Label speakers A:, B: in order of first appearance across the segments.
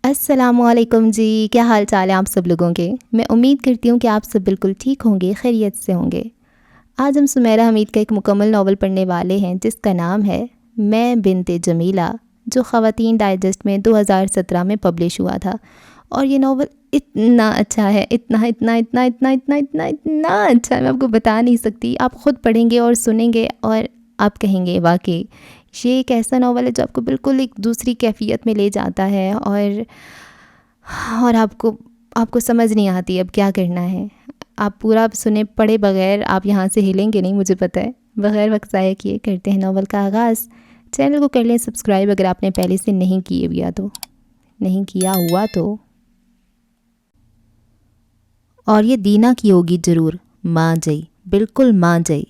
A: السلام علیکم جی، کیا حال چال ہے آپ سب لوگوں کے؟ میں امید کرتی ہوں کہ آپ سب بالکل ٹھیک ہوں گے، خیریت سے ہوں گے۔ آج ہم سمیرہ حمید کا ایک مکمل ناول پڑھنے والے ہیں جس کا نام ہے میں بنت جمیلہ، جو خواتین ڈائجسٹ میں 2017 میں پبلش ہوا تھا۔ اور یہ ناول اتنا اچھا ہے، اتنا اچھا ہے، میں آپ کو بتا نہیں سکتی۔ آپ خود پڑھیں گے اور سنیں گے اور آپ کہیں گے واقعی یہ ایک ایسا ناول ہے جو آپ کو بالکل ایک دوسری کیفیت میں لے جاتا ہے، اور آپ کو سمجھ نہیں آتی اب کیا کرنا ہے۔ آپ پورا سنے پڑھے بغیر آپ یہاں سے ہلیں گے نہیں، مجھے پتہ ہے۔ بغیر وقت ضائع کیے کرتے ہیں ناول کا آغاز۔ چینل کو کر لیں سبسکرائب اگر آپ نے پہلے سے نہیں کیا ہوا تو۔ اور یہ دینا کی ہوگی ضرور، ماں جئی، بالکل ماں جئی۔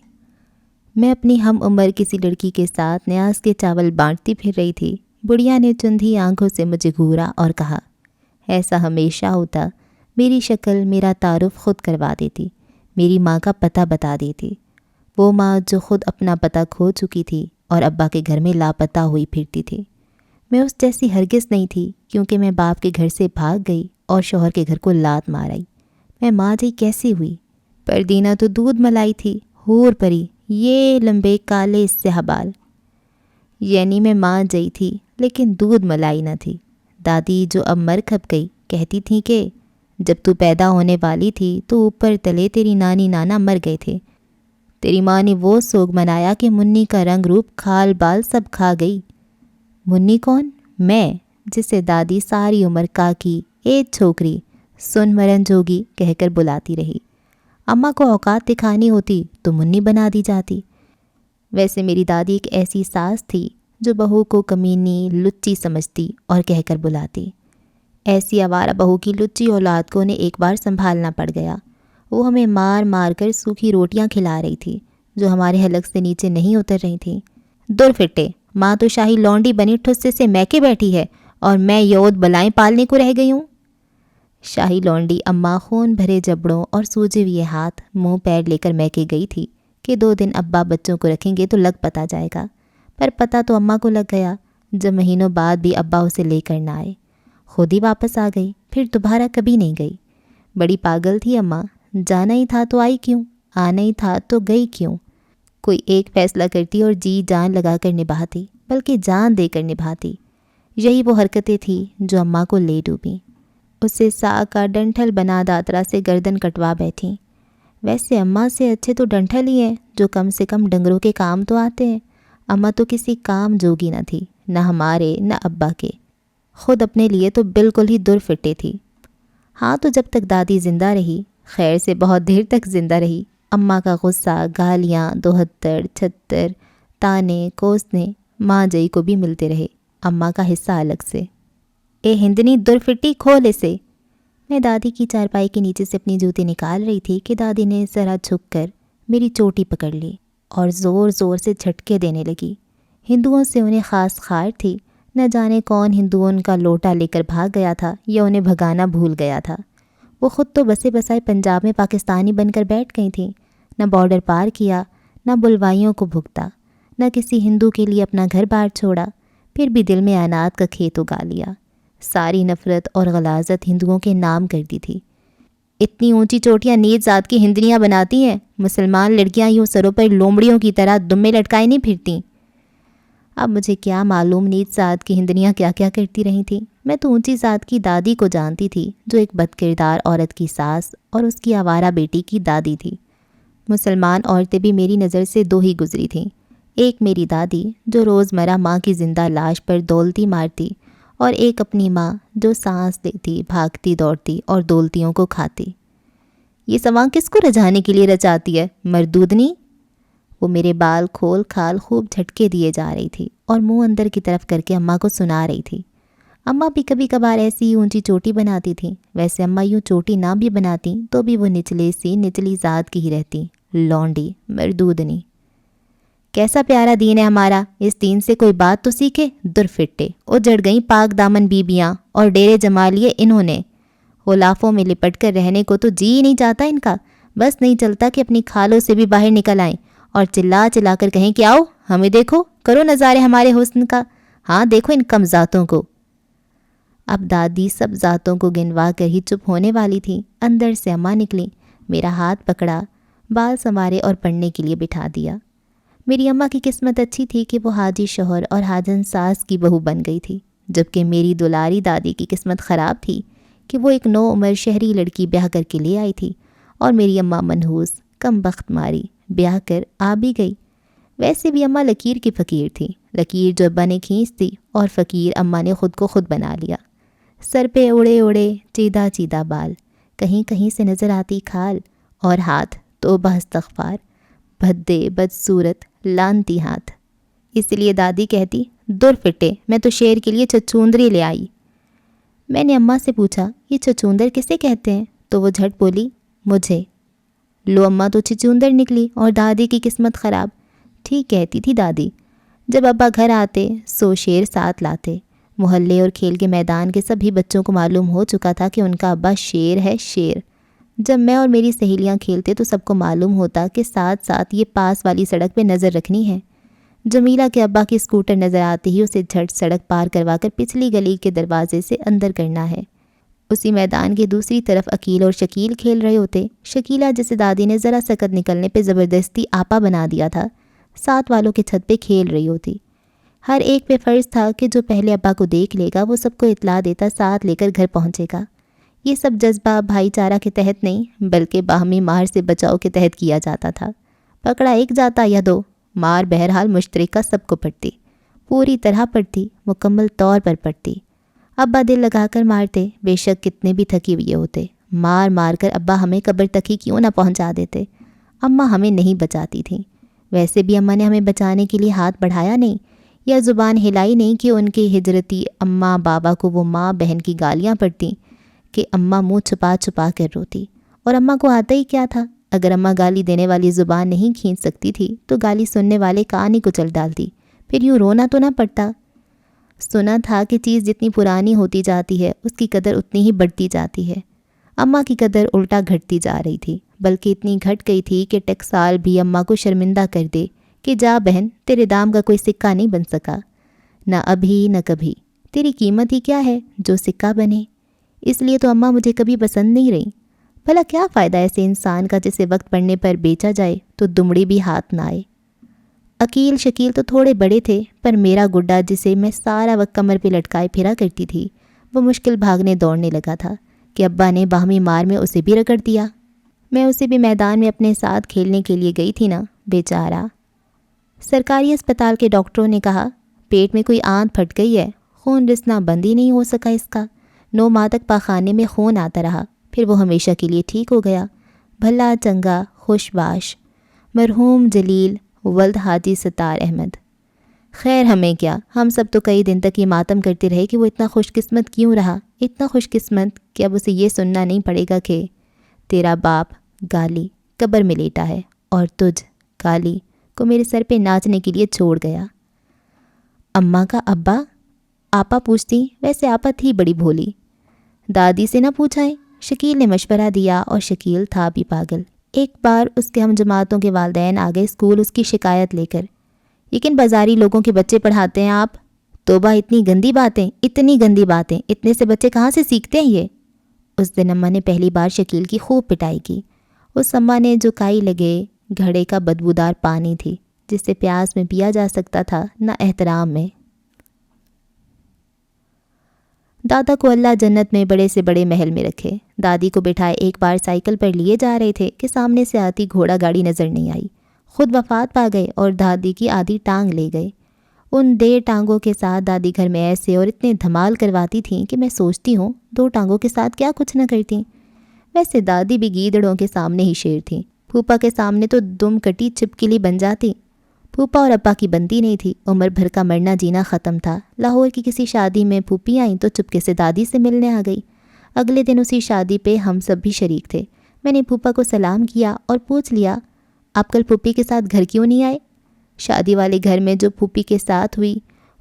A: میں اپنی ہم عمر کسی لڑکی کے ساتھ نیاز کے چاول بانٹتی پھر رہی تھی۔ بڑھیا نے چندھی آنکھوں سے مجھے گھورا اور کہا، ایسا ہمیشہ ہوتا، میری شکل میرا تعارف خود کروا دیتی، میری ماں کا پتہ بتا دیتی۔ وہ ماں جو خود اپنا پتہ کھو چکی تھی اور ابا کے گھر میں لاپتہ ہوئی پھرتی تھی۔ میں اس جیسی ہرگز نہیں تھی، کیونکہ میں باپ کے گھر سے بھاگ گئی اور شوہر کے گھر کو لات مار آئی۔ میں ماں جی کیسی ہوئی؟ پر دینا تو دودھ ملائی تھی، حور پری، یہ لمبے کالے سیاہ بال۔ یعنی میں ماں جئی تھی لیکن دودھ ملائی نہ تھی۔ دادی جو اب مر کھپ گئی کہتی تھیں کہ جب تو پیدا ہونے والی تھی تو اوپر تلے تیری نانی نانا مر گئے تھے۔ تیری ماں نے وہ سوگ منایا کہ منی کا رنگ روپ کھال بال سب کھا گئی۔ منی کون؟ میں، جسے دادی ساری عمر کاکی، اے چھوکری، سن مرن جوگی کہہ کر بلاتی رہی۔ اماں کو اوقات دکھانی ہوتی تو منی بنا دی جاتی۔ ویسے میری دادی ایک ایسی ساس تھی جو بہو کو کمینی لچی سمجھتی اور کہہ کر بلاتی۔ ایسی آوارہ بہو کی لچی اولاد کو انہیں ایک بار سنبھالنا پڑ گیا۔ وہ ہمیں مار مار کر سوکھی روٹیاں کھلا رہی تھی جو ہمارے حلق سے نیچے نہیں اتر رہی تھیں۔ دور فٹے، ماں تو شاہی لونڈی بنی ٹھسے سے میکے بیٹھی ہے اور میں یود بلائیں پالنے کو رہ گئی ہوں۔ شاہی لونڈی اماں خون بھرے جبڑوں اور سوجے ہوئے ہاتھ منہ پیر لے کر میکے گئی تھی کہ 2 دن ابا بچوں کو رکھیں گے تو لگ پتا جائے گا۔ پر پتہ تو اماں کو لگ گیا، جب مہینوں بعد بھی ابا اسے لے کر نہ آئے۔ خود ہی واپس آ گئی، پھر دوبارہ کبھی نہیں گئی۔ بڑی پاگل تھی اماں، جانا ہی تھا تو آئی کیوں، آنا ہی تھا تو گئی کیوں؟ کوئی ایک فیصلہ کرتی اور جی جان لگا کر نبھاتی، بلکہ جان دے کر نبھاتی۔ یہی وہ حرکتیں تھیں جو اماں کو لے ڈوبیں۔ اسے ساگ کا ڈنٹھل بنا داترا سے گردن کٹوا بیٹھیں۔ ویسے اماں سے اچھے تو ڈنٹھل ہی ہیں جو کم سے کم ڈنگروں کے کام تو آتے ہیں۔ اماں تو کسی کام جوگی نہ تھی، نہ ہمارے نہ ابا کے، خود اپنے لیے تو بالکل ہی دور فٹے تھی۔ ہاں تو جب تک دادی زندہ رہی، خیر سے بہت دیر تک زندہ رہی، اماں کا غصہ، گالیاں، 72 76 تانے کوسنے ماں جئی کو بھی ملتے رہے، اماں کا حصہ الگ سے۔ اے ہندنی دور فٹی، کھول اسے۔ میں دادی کی چارپائی کے نیچے سے اپنی جوتی نکال رہی تھی کہ دادی نے ذرا جھک کر میری چوٹی پکڑ لی اور زور زور سے جھٹکے دینے لگی۔ ہندوؤں سے انہیں خاص خار تھی، نہ جانے کون ہندوؤں کا لوٹا لے کر بھاگ گیا تھا یا انہیں بھگانا بھول گیا تھا۔ وہ خود تو بسے بسائے پنجاب میں پاکستانی بن کر بیٹھ گئی تھیں، نہ بارڈر پار کیا، نہ بلوائیوں کو بھگتا، نہ کسی ہندو کے لیے اپنا گھر بار چھوڑا، پھر بھی دل میں انات کا کھیت اگا لیا۔ ساری نفرت اور غلاظت ہندوؤں کے نام کرتی تھی۔ اتنی اونچی چوٹیاں نیز ذات کی ہندنیاں بناتی ہیں، مسلمان لڑکیاں یوں سروں پر لومڑیوں کی طرح دمے لٹکائے نہیں پھرتی۔ اب مجھے کیا معلوم نیز ذات کی ہندنیاں کیا کیا کرتی رہی تھیں۔ میں تو اونچی ذات کی دادی کو جانتی تھی جو ایک بد کردار عورت کی ساس اور اس کی آوارہ بیٹی کی دادی تھی۔ مسلمان عورتیں بھی میری نظر سے 2 ہی گزری تھیں، ایک میری دادی جو روزمرہ ماں کی زندہ لاش پر دولتی مارتی، اور ایک اپنی ماں جو سانس لیتی، بھاگتی دوڑتی اور دولتیوں کو کھاتی۔ یہ سواں کس کو رجھانے کے لیے رچاتی ہے، مردودنی؟ وہ میرے بال کھول کھال خوب جھٹکے دیے جا رہی تھی اور منہ اندر کی طرف کر کے اماں کو سنا رہی تھی۔ اماں بھی کبھی کبھار ایسی اونچی چوٹی بناتی تھیں، ویسے اماں یوں چوٹی نہ بھی بناتی تو بھی وہ نچلی ذات کی ہی رہتی، لونڈی، مردودنی۔ کیسا پیارا دین ہے ہمارا، اس دین سے کوئی بات تو سیکھے۔ درفٹے اجڑ گئیں پاک دامن بیبیاں اور ڈیرے جما لیے انہوں نے۔ غلافوں میں لپٹ کر رہنے کو تو جی ہی نہیں چاہتا ان کا، بس نہیں چلتا کہ اپنی کھالوں سے بھی باہر نکل آئیں اور چلا چلا کر کہیں کہ آؤ ہمیں دیکھو، کرو نظارے ہمارے حسن کا، ہاں دیکھو ان کم ذاتوں کو۔ اب دادی سب ذاتوں کو گنوا کر ہی چپ ہونے والی تھی۔ اندر سے اماں نکلی، میرا ہاتھ پکڑا، بال سنوارے اور پڑھنے کے لیے بٹھا دیا۔ میری اماں کی قسمت اچھی تھی کہ وہ حاجی شوہر اور حاجن ساس کی بہو بن گئی تھی، جبکہ میری دلاری دادی کی قسمت خراب تھی کہ وہ ایک نو عمر شہری لڑکی بیاہ کر کے لے آئی تھی، اور میری اماں منحوس کم بخت ماری بیاہ کر آ بھی گئی۔ ویسے بھی اماں لکیر کی فقیر تھی، لکیر جو ابا نے کھینچ دی اور فقیر اماں نے خود کو خود بنا لیا۔ سر پہ اڑے اڑے چیدہ چیدہ بال، کہیں کہیں سے نظر آتی کھال، اور ہاتھ توبہ استغفار، بھدے بدصورت لانتی ہاتھ۔ اس لیے دادی کہتی، دور فٹے، میں تو شیر کے لیے چچوندری لے آئی۔ میں نے اماں سے پوچھا، یہ چچوندر کسے کہتے ہیں؟ تو وہ جھٹ بولی، مجھے۔ لو اماں تو چچوندر نکلی اور دادی کی قسمت خراب۔ ٹھیک کہتی تھی دادی۔ جب ابا گھر آتے سو شیر ساتھ لاتے۔ محلے اور کھیل کے میدان کے سبھی بچوں کو معلوم ہو چکا تھا کہ ان کا ابا شیر ہے، شیر۔ جب میں اور میری سہیلیاں کھیلتے تو سب کو معلوم ہوتا کہ ساتھ ساتھ یہ پاس والی سڑک پہ نظر رکھنی ہے۔ جمیلہ کے ابا کی اسکوٹر نظر آتے ہی اسے جھٹ سڑک پار کروا کر پچھلی گلی کے دروازے سے اندر کرنا ہے۔ اسی میدان کے دوسری طرف عقیل اور شکیل کھیل رہے ہوتے۔ شکیلہ جسے دادی نے ذرا سکت نکلنے پہ زبردستی آپا بنا دیا تھا، ساتھ والوں کے چھت پہ کھیل رہی ہوتی۔ ہر ایک پہ فرض تھا کہ جو پہلے ابا کو دیکھ لے گا وہ سب کو اطلاع دیتا ساتھ لے کر گھر پہنچے گا۔ یہ سب جذبہ بھائی چارہ کے تحت نہیں بلکہ باہمی مار سے بچاؤ کے تحت کیا جاتا تھا۔ پکڑا ایک جاتا یا دو، مار بہرحال مشترکہ سب کو پڑتی، پوری طرح پڑتی، مکمل طور پر پڑتی۔ ابا دل لگا کر مارتے، بے شک کتنے بھی تھکی ہوئے ہوتے، مار مار کر ابا ہمیں قبر تک ہی کیوں نہ پہنچا دیتے۔ اماں ہمیں نہیں بچاتی تھیں، ویسے بھی اماں نے ہمیں بچانے کے لیے ہاتھ بڑھایا نہیں یا زبان ہلائی نہیں کہ ان کے ہجرتی اماں بابا کو وہ ماں بہن کی گالیاں پڑتی کہ اماں منہ چھپا چھپا کر روتی۔ اور اماں کو آتا ہی کیا تھا، اگر اماں گالی دینے والی زبان نہیں کھینچ سکتی تھی تو گالی سننے والے کان ہی کچل ڈالتی، پھر یوں رونا تو نہ پڑتا۔ سنا تھا کہ چیز جتنی پرانی ہوتی جاتی ہے اس کی قدر اتنی ہی بڑھتی جاتی ہے۔ اماں کی قدر الٹا گھٹتی جا رہی تھی، بلکہ اتنی گھٹ گئی تھی کہ ٹکسال بھی اماں کو شرمندہ کر دے کہ جا بہن، تیرے دام کا کوئی سکہ نہیں بن سکا، نہ ابھی نہ کبھی، تیری قیمت ہی کیا ہے جو سکہ بنے۔ اس لیے تو اماں مجھے کبھی پسند نہیں رہی۔ بھلا کیا فائدہ ایسے انسان کا جسے وقت پڑنے پر بیچا جائے تو دمڑی بھی ہاتھ نہ آئے۔ عقیل شکیل تو تھوڑے بڑے تھے، پر میرا گڈا جسے میں سارا وقت کمر پہ لٹکائے پھرا کرتی تھی وہ مشکل بھاگنے دوڑنے لگا تھا کہ ابا نے باہمی مار میں اسے بھی رگڑ دیا۔ میں اسے بھی میدان میں اپنے ساتھ کھیلنے کے لیے گئی تھی نا، بیچارہ۔ سرکاری اسپتال کے ڈاکٹروں نے کہا پیٹ میں کوئی آنت پھٹ گئی ہے، خون رسنا بند ہی نہیں ہو سکا اس کا، 9 ماہ تک پاخانے میں خون آتا رہا، پھر وہ ہمیشہ کے لیے ٹھیک ہو گیا۔ بھلا چنگا خوش باش، مرحوم جلیل ولد حاجی ستار احمد۔ خیر ہمیں کیا، ہم سب تو کئی دن تک یہ ماتم کرتے رہے کہ وہ اتنا خوش قسمت کیوں رہا، اتنا خوش قسمت کہ اب اسے یہ سننا نہیں پڑے گا کہ تیرا باپ گالی قبر میں لیٹا ہے اور تجھ گالی کو میرے سر پہ ناچنے کے لیے چھوڑ گیا۔ اماں کا ابا؟ آپا پوچھتی، ویسے آپا تھی بڑی بھولی۔ دادی سے نہ پوچھائیں، شکیل نے مشورہ دیا، اور شکیل تھا بھی پاگل۔ ایک بار اس کے ہم جماعتوں کے والدین آ گئے اسکول اس کی شکایت لے کر، لیکن بازاری لوگوں کے بچے پڑھاتے ہیں آپ؟ توبہ، اتنی گندی باتیں، اتنی گندی باتیں، اتنے سے بچے کہاں سے سیکھتے ہیں یہ؟ اس دن اماں نے پہلی بار شکیل کی خوب پٹائی کی۔ اس اماں نے جو کائی لگے گھڑے کا بدبودار پانی تھی جس سے پیاس میں پیا جا سکتا تھا، نہ احترام میں۔ دادا کو اللہ جنت میں بڑے سے بڑے محل میں رکھے، دادی کو بٹھائے ایک بار سائیکل پر لیے جا رہے تھے کہ سامنے سے آتی گھوڑا گاڑی نظر نہیں آئی، خود وفات پا گئے اور دادی کی آدھی ٹانگ لے گئے۔ ان 1.5 ٹانگوں کے ساتھ دادی گھر میں ایسے اور اتنے دھمال کرواتی تھیں کہ میں سوچتی ہوں 2 ٹانگوں کے ساتھ کیا کچھ نہ کرتی۔ ویسے دادی بھی گیدڑوں کے سامنے ہی شیر تھیں، پھوپا کے سامنے تو دم کٹی چھپکلی بن جاتی۔ پھوپا اور ابا کی بنتی نہیں تھی، عمر بھر کا مرنا جینا ختم تھا۔ لاہور کی کسی شادی میں پھوپھی آئیں تو چپکے سے دادی سے ملنے آ گئی۔ اگلے دن اسی شادی پہ ہم سب بھی شریک تھے۔ میں نے پھوپا کو سلام کیا اور پوچھ لیا، آپ کل پھوپھی کے ساتھ گھر کیوں نہیں آئے؟ شادی والے گھر میں جو پھوپھی کے ساتھ ہوئی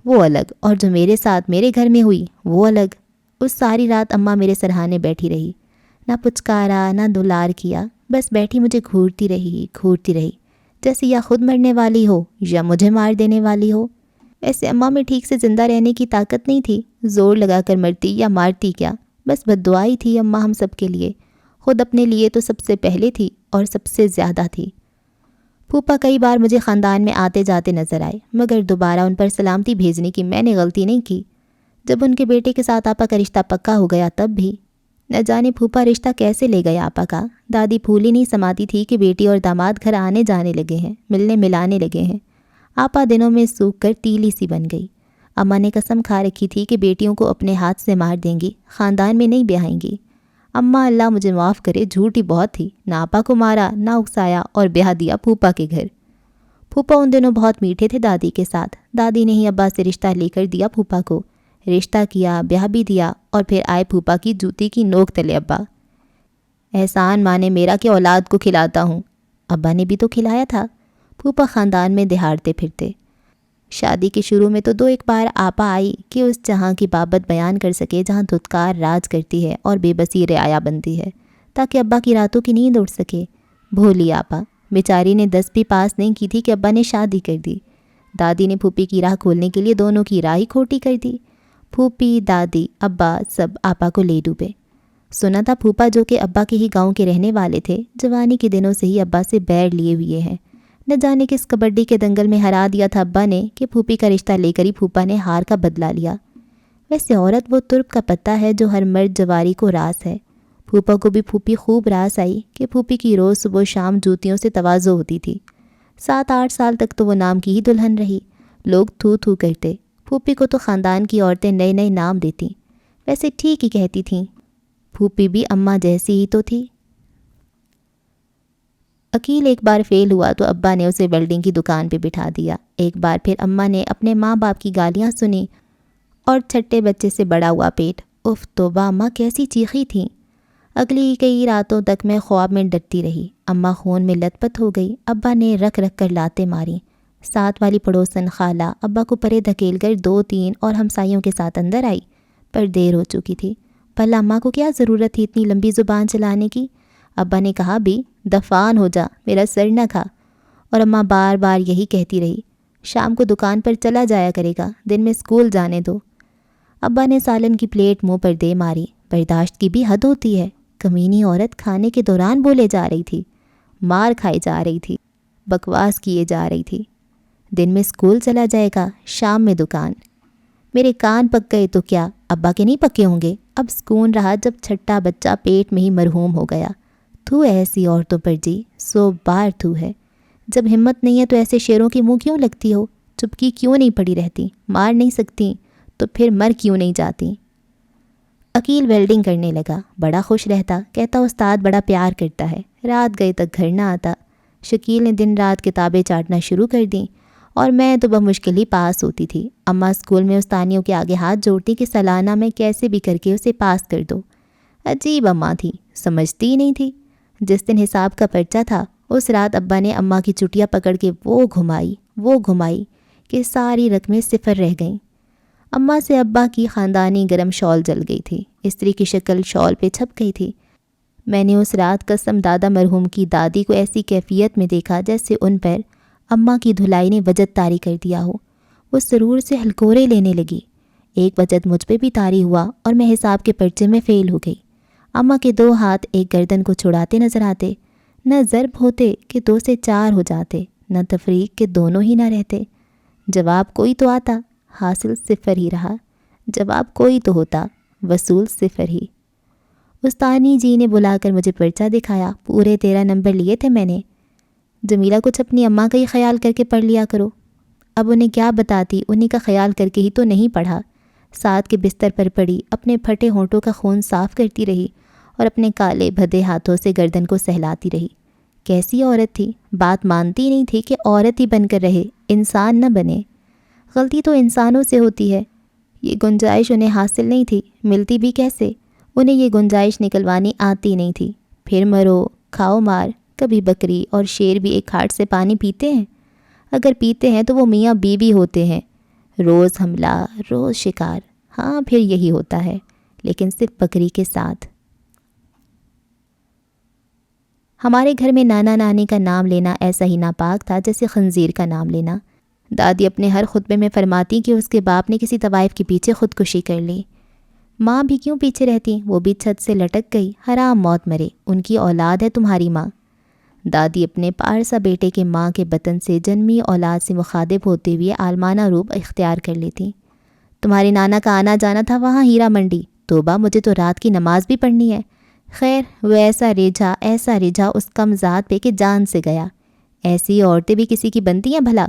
A: وہ الگ، اور جو میرے ساتھ میرے گھر میں ہوئی وہ الگ۔ اس ساری رات اماں میرے سرہانے بیٹھی رہی، نہ پچکارا نہ دلار کیا، بس بیٹھی مجھے گھورتی رہی جیسے یا خود مرنے والی ہو یا مجھے مار دینے والی ہو۔ ویسے اماں میں ٹھیک سے زندہ رہنے کی طاقت نہیں تھی، زور لگا کر مرتی یا مارتی کیا، بس بد دعائی تھی اماں ہم سب کے لیے، خود اپنے لیے تو سب سے پہلے تھی اور سب سے زیادہ تھی۔ پھوپھا کئی بار مجھے خاندان میں آتے جاتے نظر آئے، مگر دوبارہ ان پر سلامتی بھیجنے کی میں نے غلطی نہیں کی۔ جب ان کے بیٹے کے ساتھ آپا کا رشتہ پکا ہو گیا تب بھی نہ جانے پھوپھا رشتہ کیسے لے گیا آپا کا۔ دادی پھول ہی نہیں سماتی تھی کہ بیٹی اور داماد گھر آنے جانے لگے ہیں، ملنے ملانے لگے ہیں۔ آپا دنوں میں سوکھ کر تیلی سی بن گئی۔ اماں نے قسم کھا رکھی تھی کہ بیٹیوں کو اپنے ہاتھ سے مار دیں گی، خاندان میں نہیں بیاہیں گی۔ اماں اللہ مجھے معاف کرے جھوٹی بہت تھی، نہ آپا کو مارا نہ اکسایا اور بیاہ دیا پھوپھا کے گھر۔ پھوپھا ان دنوں بہت میٹھے تھے دادی کے ساتھ۔ دادی نے ہی ابا سے رشتہ لے کر دیا پھوپھا کو، رشتہ کیا، بیاہ بھی دیا، اور پھر آئے پھوپھا کی جوتی کی نوک تلے ابا۔ احسان مانے میرا کہ اولاد کو کھلاتا ہوں، ابا نے بھی تو کھلایا تھا۔ پھوپھا خاندان میں دہاڑتے پھرتے۔ شادی کے شروع میں تو 2-1 بار آپا آئی کہ اس جہاں کی بابت بیان کر سکے جہاں دھتکار راج کرتی ہے اور بے بسی رعایا بنتی ہے، تاکہ ابا کی راتوں کی نیند اڑ سکے۔ بھولی آپا بیچاری نے 10 بھی پاس نہیں کی تھی کہ ابا نے شادی کر دی۔ دادی نے پھوپھی کی راہ کھولنے کے لیے دونوں کی راہ ہی کھوٹی کر دی۔ پھوپھی، دادی، ابا سب آپا کو لے ڈوبے۔ سنا تھا پھوپھا جو کہ ابا کے ہی گاؤں کے رہنے والے تھے، جوانی کے دنوں سے ہی ابا سے بیر لیے ہوئے ہیں۔ نہ جانے کس کبڈی کے دنگل میں ہرا دیا تھا ابا نے کہ پھوپھی کا رشتہ لے کر ہی پھوپھا نے ہار کا بدلہ لیا۔ ویسے عورت وہ ترپ کا پتہ ہے جو ہر مرد جواری کو راس ہے۔ پھوپھا کو بھی پھوپھی خوب راس آئی کہ پھوپھی کی روز صبح و شام جوتیوں سے تواضع ہوتی تھی۔ 7-8 سال تک تو وہ نام کی ہی دلہن رہی، لوگ تھو تھو کرتے۔ پھوپھی کو تو خاندان کی عورتیں نئے نئے نام دیتی، ویسے ٹھیک ہی کہتی تھیں، پھوپھی بھی اماں جیسی ہی تو تھی۔ عقیل ایک بار فیل ہوا تو ابا نے اسے ویلڈنگ کی دکان پہ بٹھا دیا۔ ایک بار پھر اماں نے اپنے ماں باپ کی گالیاں سنی اور چھٹے بچے سے بڑا ہوا پیٹ، اف توبہ اماں کیسی چیخی تھیں۔ اگلی کئی راتوں تک میں خواب میں ڈرتی رہی۔ اماں خون میں لت پت ہو گئی۔ ابا نے رکھ رکھ کر لاتیں ماری۔ ساتھ والی پڑوسن خالہ ابا کو پرے دھکیل کر 2-3 اور ہمسائیوں کے ساتھ اندر آئی، پر دیر ہو چکی تھی۔ بھلا اماں کو کیا ضرورت تھی اتنی لمبی زبان چلانے کی؟ ابا نے کہا بھی دفان ہو جا، میرا سر نہ کھا، اور اماں بار بار یہی کہتی رہی، شام کو دکان پر چلا جایا کرے گا، دن میں اسکول جانے دو۔ ابا نے سالن کی پلیٹ منہ پر دے ماری۔ برداشت کی بھی حد ہوتی ہے۔ کمینی عورت کھانے کے دوران بولے جا رہی تھی، مار کھائی جا رہی تھی، بکواس کیے جا رہی تھی۔ دن میں اسکول چلا جائے گا، شام میں دکان۔ میرے کان پک گئے تو کیا، ابا کے نہیں پکے ہوں گے؟ اب سکون رہا جب چھٹا بچہ پیٹ میں ہی مرحوم ہو گیا۔ تو ایسی عورتوں پر جی 100 بار تو ہے۔ جب ہمت نہیں ہے تو ایسے شیروں کی منہ کیوں لگتی ہو؟ چپکی کیوں نہیں پڑی رہتی؟ مار نہیں سکتی تو پھر مر کیوں نہیں جاتی؟ عقیل ویلڈنگ کرنے لگا، بڑا خوش رہتا، کہتا استاد بڑا پیار کرتا ہے، رات گئے تک گھر نہ آتا۔ شکیل نے دن رات کتابیں چاٹنا شروع کر دیں اور میں تو بمشکل ہی پاس ہوتی تھی۔ اماں اسکول میں استانیوں کے آگے ہاتھ جوڑتی کہ سالانہ میں کیسے بھی کر کے اسے پاس کر دو۔ عجیب اماں تھی، سمجھتی ہی نہیں تھی۔ جس دن حساب کا پرچہ تھا اس رات ابا نے اماں کی چٹیاں پکڑ کے وہ گھمائی کہ ساری رقمیں صفر رہ گئیں۔ اماں سے ابا کی خاندانی گرم شال جل گئی تھی، استری کی شکل شال پہ چھپ گئی تھی۔ میں نے اس رات قسم دادا مرحوم کی دادی کو ایسی کیفیت میں دیکھا جیسے ان پر اماں کی دھلائی نے وجد طاری کر دیا ہو۔ وہ سرور سے ہلکورے لینے لگی۔ ایک وجد مجھ پہ بھی طاری ہوا اور میں حساب کے پرچے میں فیل ہو گئی۔ اماں کے 2 ہاتھ ایک گردن کو چھڑاتے نظر آتے، نہ ضرب ہوتے کہ 2 سے 4 ہو جاتے، نہ تفریق کہ دونوں ہی نہ رہتے۔ جواب کوئی تو آتا، حاصل صفر ہی رہا۔ جواب کوئی تو ہوتا، وصول صفر ہی۔ استانی جی نے بلا کر مجھے پرچہ دکھایا، پورے 13 نمبر لیے تھے میں نے۔ جمیلہ کچھ اپنی اماں کا ہی خیال کر کے پڑھ لیا کرو۔ اب انہیں کیا بتاتی، انہیں کا خیال کر کے ہی تو نہیں پڑھا۔ ساتھ کے بستر پر پڑی، اپنے پھٹے ہونٹوں کا خون صاف کرتی رہی اور اپنے کالے بھدے ہاتھوں سے گردن کو سہلاتی رہی۔ کیسی عورت تھی، بات مانتی نہیں تھی کہ عورت ہی بن کر رہے، انسان نہ بنے۔ غلطی تو انسانوں سے ہوتی ہے، یہ گنجائش انہیں حاصل نہیں تھی، ملتی بھی کیسے؟ انہیں یہ گنجائش نکلوانی آتی نہیں تھی۔ پھر مرو، کھاؤ مار۔ کبھی بکری اور شیر بھی ایک ہاٹ سے پانی پیتے ہیں؟ اگر پیتے ہیں تو وہ میاں بیوی ہوتے ہیں، روز حملہ، روز شکار۔ ہاں پھر یہی ہوتا ہے، لیکن صرف بکری کے ساتھ۔ ہمارے گھر میں نانا نانی کا نام لینا ایسا ہی ناپاک تھا جیسے خنزیر کا نام لینا۔ دادی اپنے ہر خطبے میں فرماتی کہ اس کے باپ نے کسی طوائف کے پیچھے خودکشی کر لی۔ ماں بھی کیوں پیچھے رہتی، وہ بھی چھت سے لٹک گئی، حرام موت مرے، ان کی اولاد ہے تمہاری ماں۔ دادی اپنے پارسا بیٹے کے ماں کے بطن سے جنمی اولاد سے مخاطب ہوتے ہوئے عالمانہ روپ اختیار کر لیتی۔ تمہارے نانا کا آنا جانا تھا وہاں ہیرا منڈی، توبہ مجھے تو رات کی نماز بھی پڑھنی ہے۔ خیر وہ ایسا رجھا اس کم ذات پہ کہ جان سے گیا۔ ایسی عورتیں بھی کسی کی بنتی ہیں بھلا؟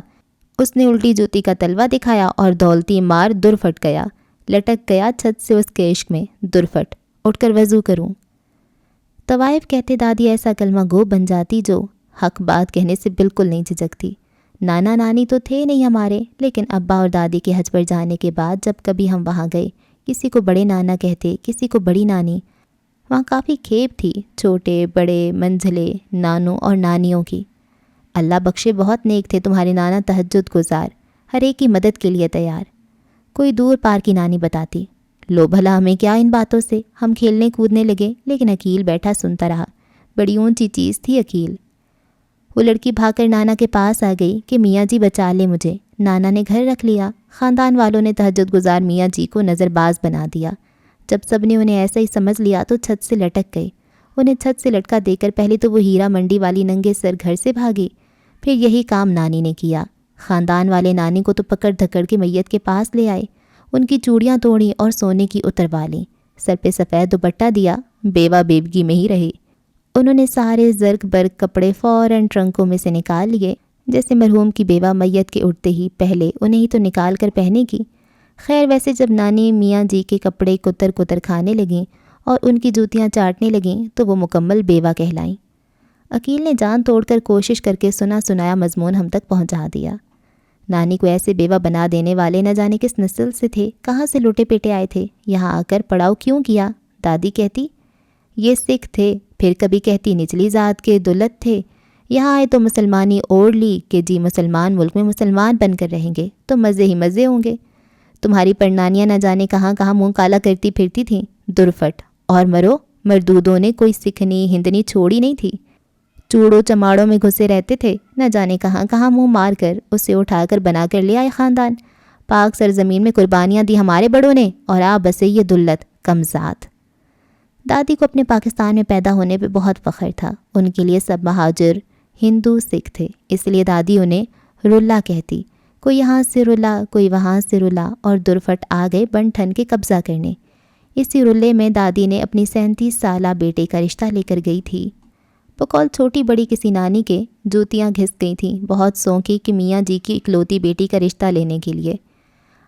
A: اس نے الٹی جوتی کا تلوا دکھایا اور دولتی مار در پھٹ گیا، لٹک گیا چھت سے اس کے عشق میں۔ درفٹ، اٹھ کر وضو کروں۔ طوائف کہتے دادی ایسا کلمہ گو بن جاتی جو حق بات کہنے سے بالکل نہیں جھجکتی۔ نانا نانی تو تھے نہیں ہمارے، لیکن ابا اور دادی کے حج پر جانے کے بعد جب کبھی ہم وہاں گئے، کسی کو بڑے نانا کہتے، کسی کو بڑی نانی۔ وہاں کافی کھیپ تھی، چھوٹے بڑے منجھلے نانوں اور نانیوں کی۔ اللہ بخشے بہت نیک تھے تمہارے نانا، تہجد گزار، ہر ایک کی مدد کے لیے تیار۔ کوئی دور پار کی نانی بتاتی، لو بھلا ہمیں کیا ان باتوں سے، ہم کھیلنے کودنے لگے، لیکن عقیل بیٹھا سنتا رہا، بڑی اونچی چیز تھی عقیل۔ وہ لڑکی بھاگ کر نانا کے پاس آ گئی کہ میاں جی بچا لے مجھے۔ نانا نے گھر رکھ لیا، خاندان والوں نے تہجد گزار میاں جی کو نظر باز بنا دیا۔ جب سب نے انہیں ایسا ہی سمجھ لیا تو چھت سے لٹک گئے۔ انہیں چھت سے لٹکا دے کر پہلے تو وہ ہیرا منڈی والی ننگے سر گھر سے بھاگی، پھر یہی کام نانی نے کیا۔ خاندان والے نانی کو تو پکڑ دھکڑ کے میت کے پاس لے آئے، ان کی چوڑیاں توڑیں اور سونے کی اتروا لیں، سر پہ سفید دوپٹہ دیا، بیوہ بیوگی میں ہی رہے۔ انہوں نے سارے زرق برق کپڑے فوراً ٹرنکوں میں سے نکال لیے، جیسے مرحوم کی بیوہ میت کے اٹھتے ہی پہلے انہیں ہی تو نکال کر پہنے گی۔ خیر ویسے جب نانی میاں جی کے کپڑے کتر کتر کھانے لگیں اور ان کی جوتیاں چاٹنے لگیں تو وہ مکمل بیوہ کہلائیں۔ عقیل نے جان توڑ کر کوشش کر کے سنا سنایا مضمون ہم تک پہنچا دیا۔ نانی کو ایسے بیوہ بنا دینے والے نہ جانے کس نسل سے تھے، کہاں سے لوٹے پیٹے آئے تھے، یہاں آ کر پڑاؤ کیوں کیا؟ دادی کہتی یہ سکھ تھے، پھر کبھی کہتی نچلی ذات کے دولت تھے، یہاں آئے تو مسلمانی اوڑھ لی کہ جی مسلمان ملک میں مسلمان بن کر رہیں گے تو مزے ہی مزے ہوں گے۔ تمہاری پڑنانیاں نہ جانے کہاں کہاں منہ کالا کرتی پھرتی تھیں۔ درفٹ، اور مرو، مردودوں نے کوئی سکھنی ہندنی چھوڑی نہیں تھی، چوڑوں چماڑوں میں گھسے رہتے تھے، نہ جانے کہاں کہاں منہ مار کر اسے اٹھا کر بنا کر لے آئے خاندان۔ پاک سرزمین میں قربانیاں دی ہمارے بڑوں نے، اور آپ بسے یہ دلت کمزاد۔ دادی کو اپنے پاکستان میں پیدا ہونے پہ بہت فخر تھا۔ ان کے لیے سب مہاجر ہندو سکھ تھے، اس لیے دادی انہیں رلا کہتی۔ کوئی یہاں سے رلا، کوئی وہاں سے رلا، اور درفٹ آ گئے بن ٹھن کے قبضہ کرنے۔ اسی رلے میں دادی نے اپنی 37 سالہ بیٹے کا رشتہ لے کر گئی تھی۔ بقول چھوٹی بڑی کسی نانی کے جوتیاں گھس گئی تھیں، بہت سونکی کہ میاں جی کی اکلوتی بیٹی کا رشتہ لینے کے لیے۔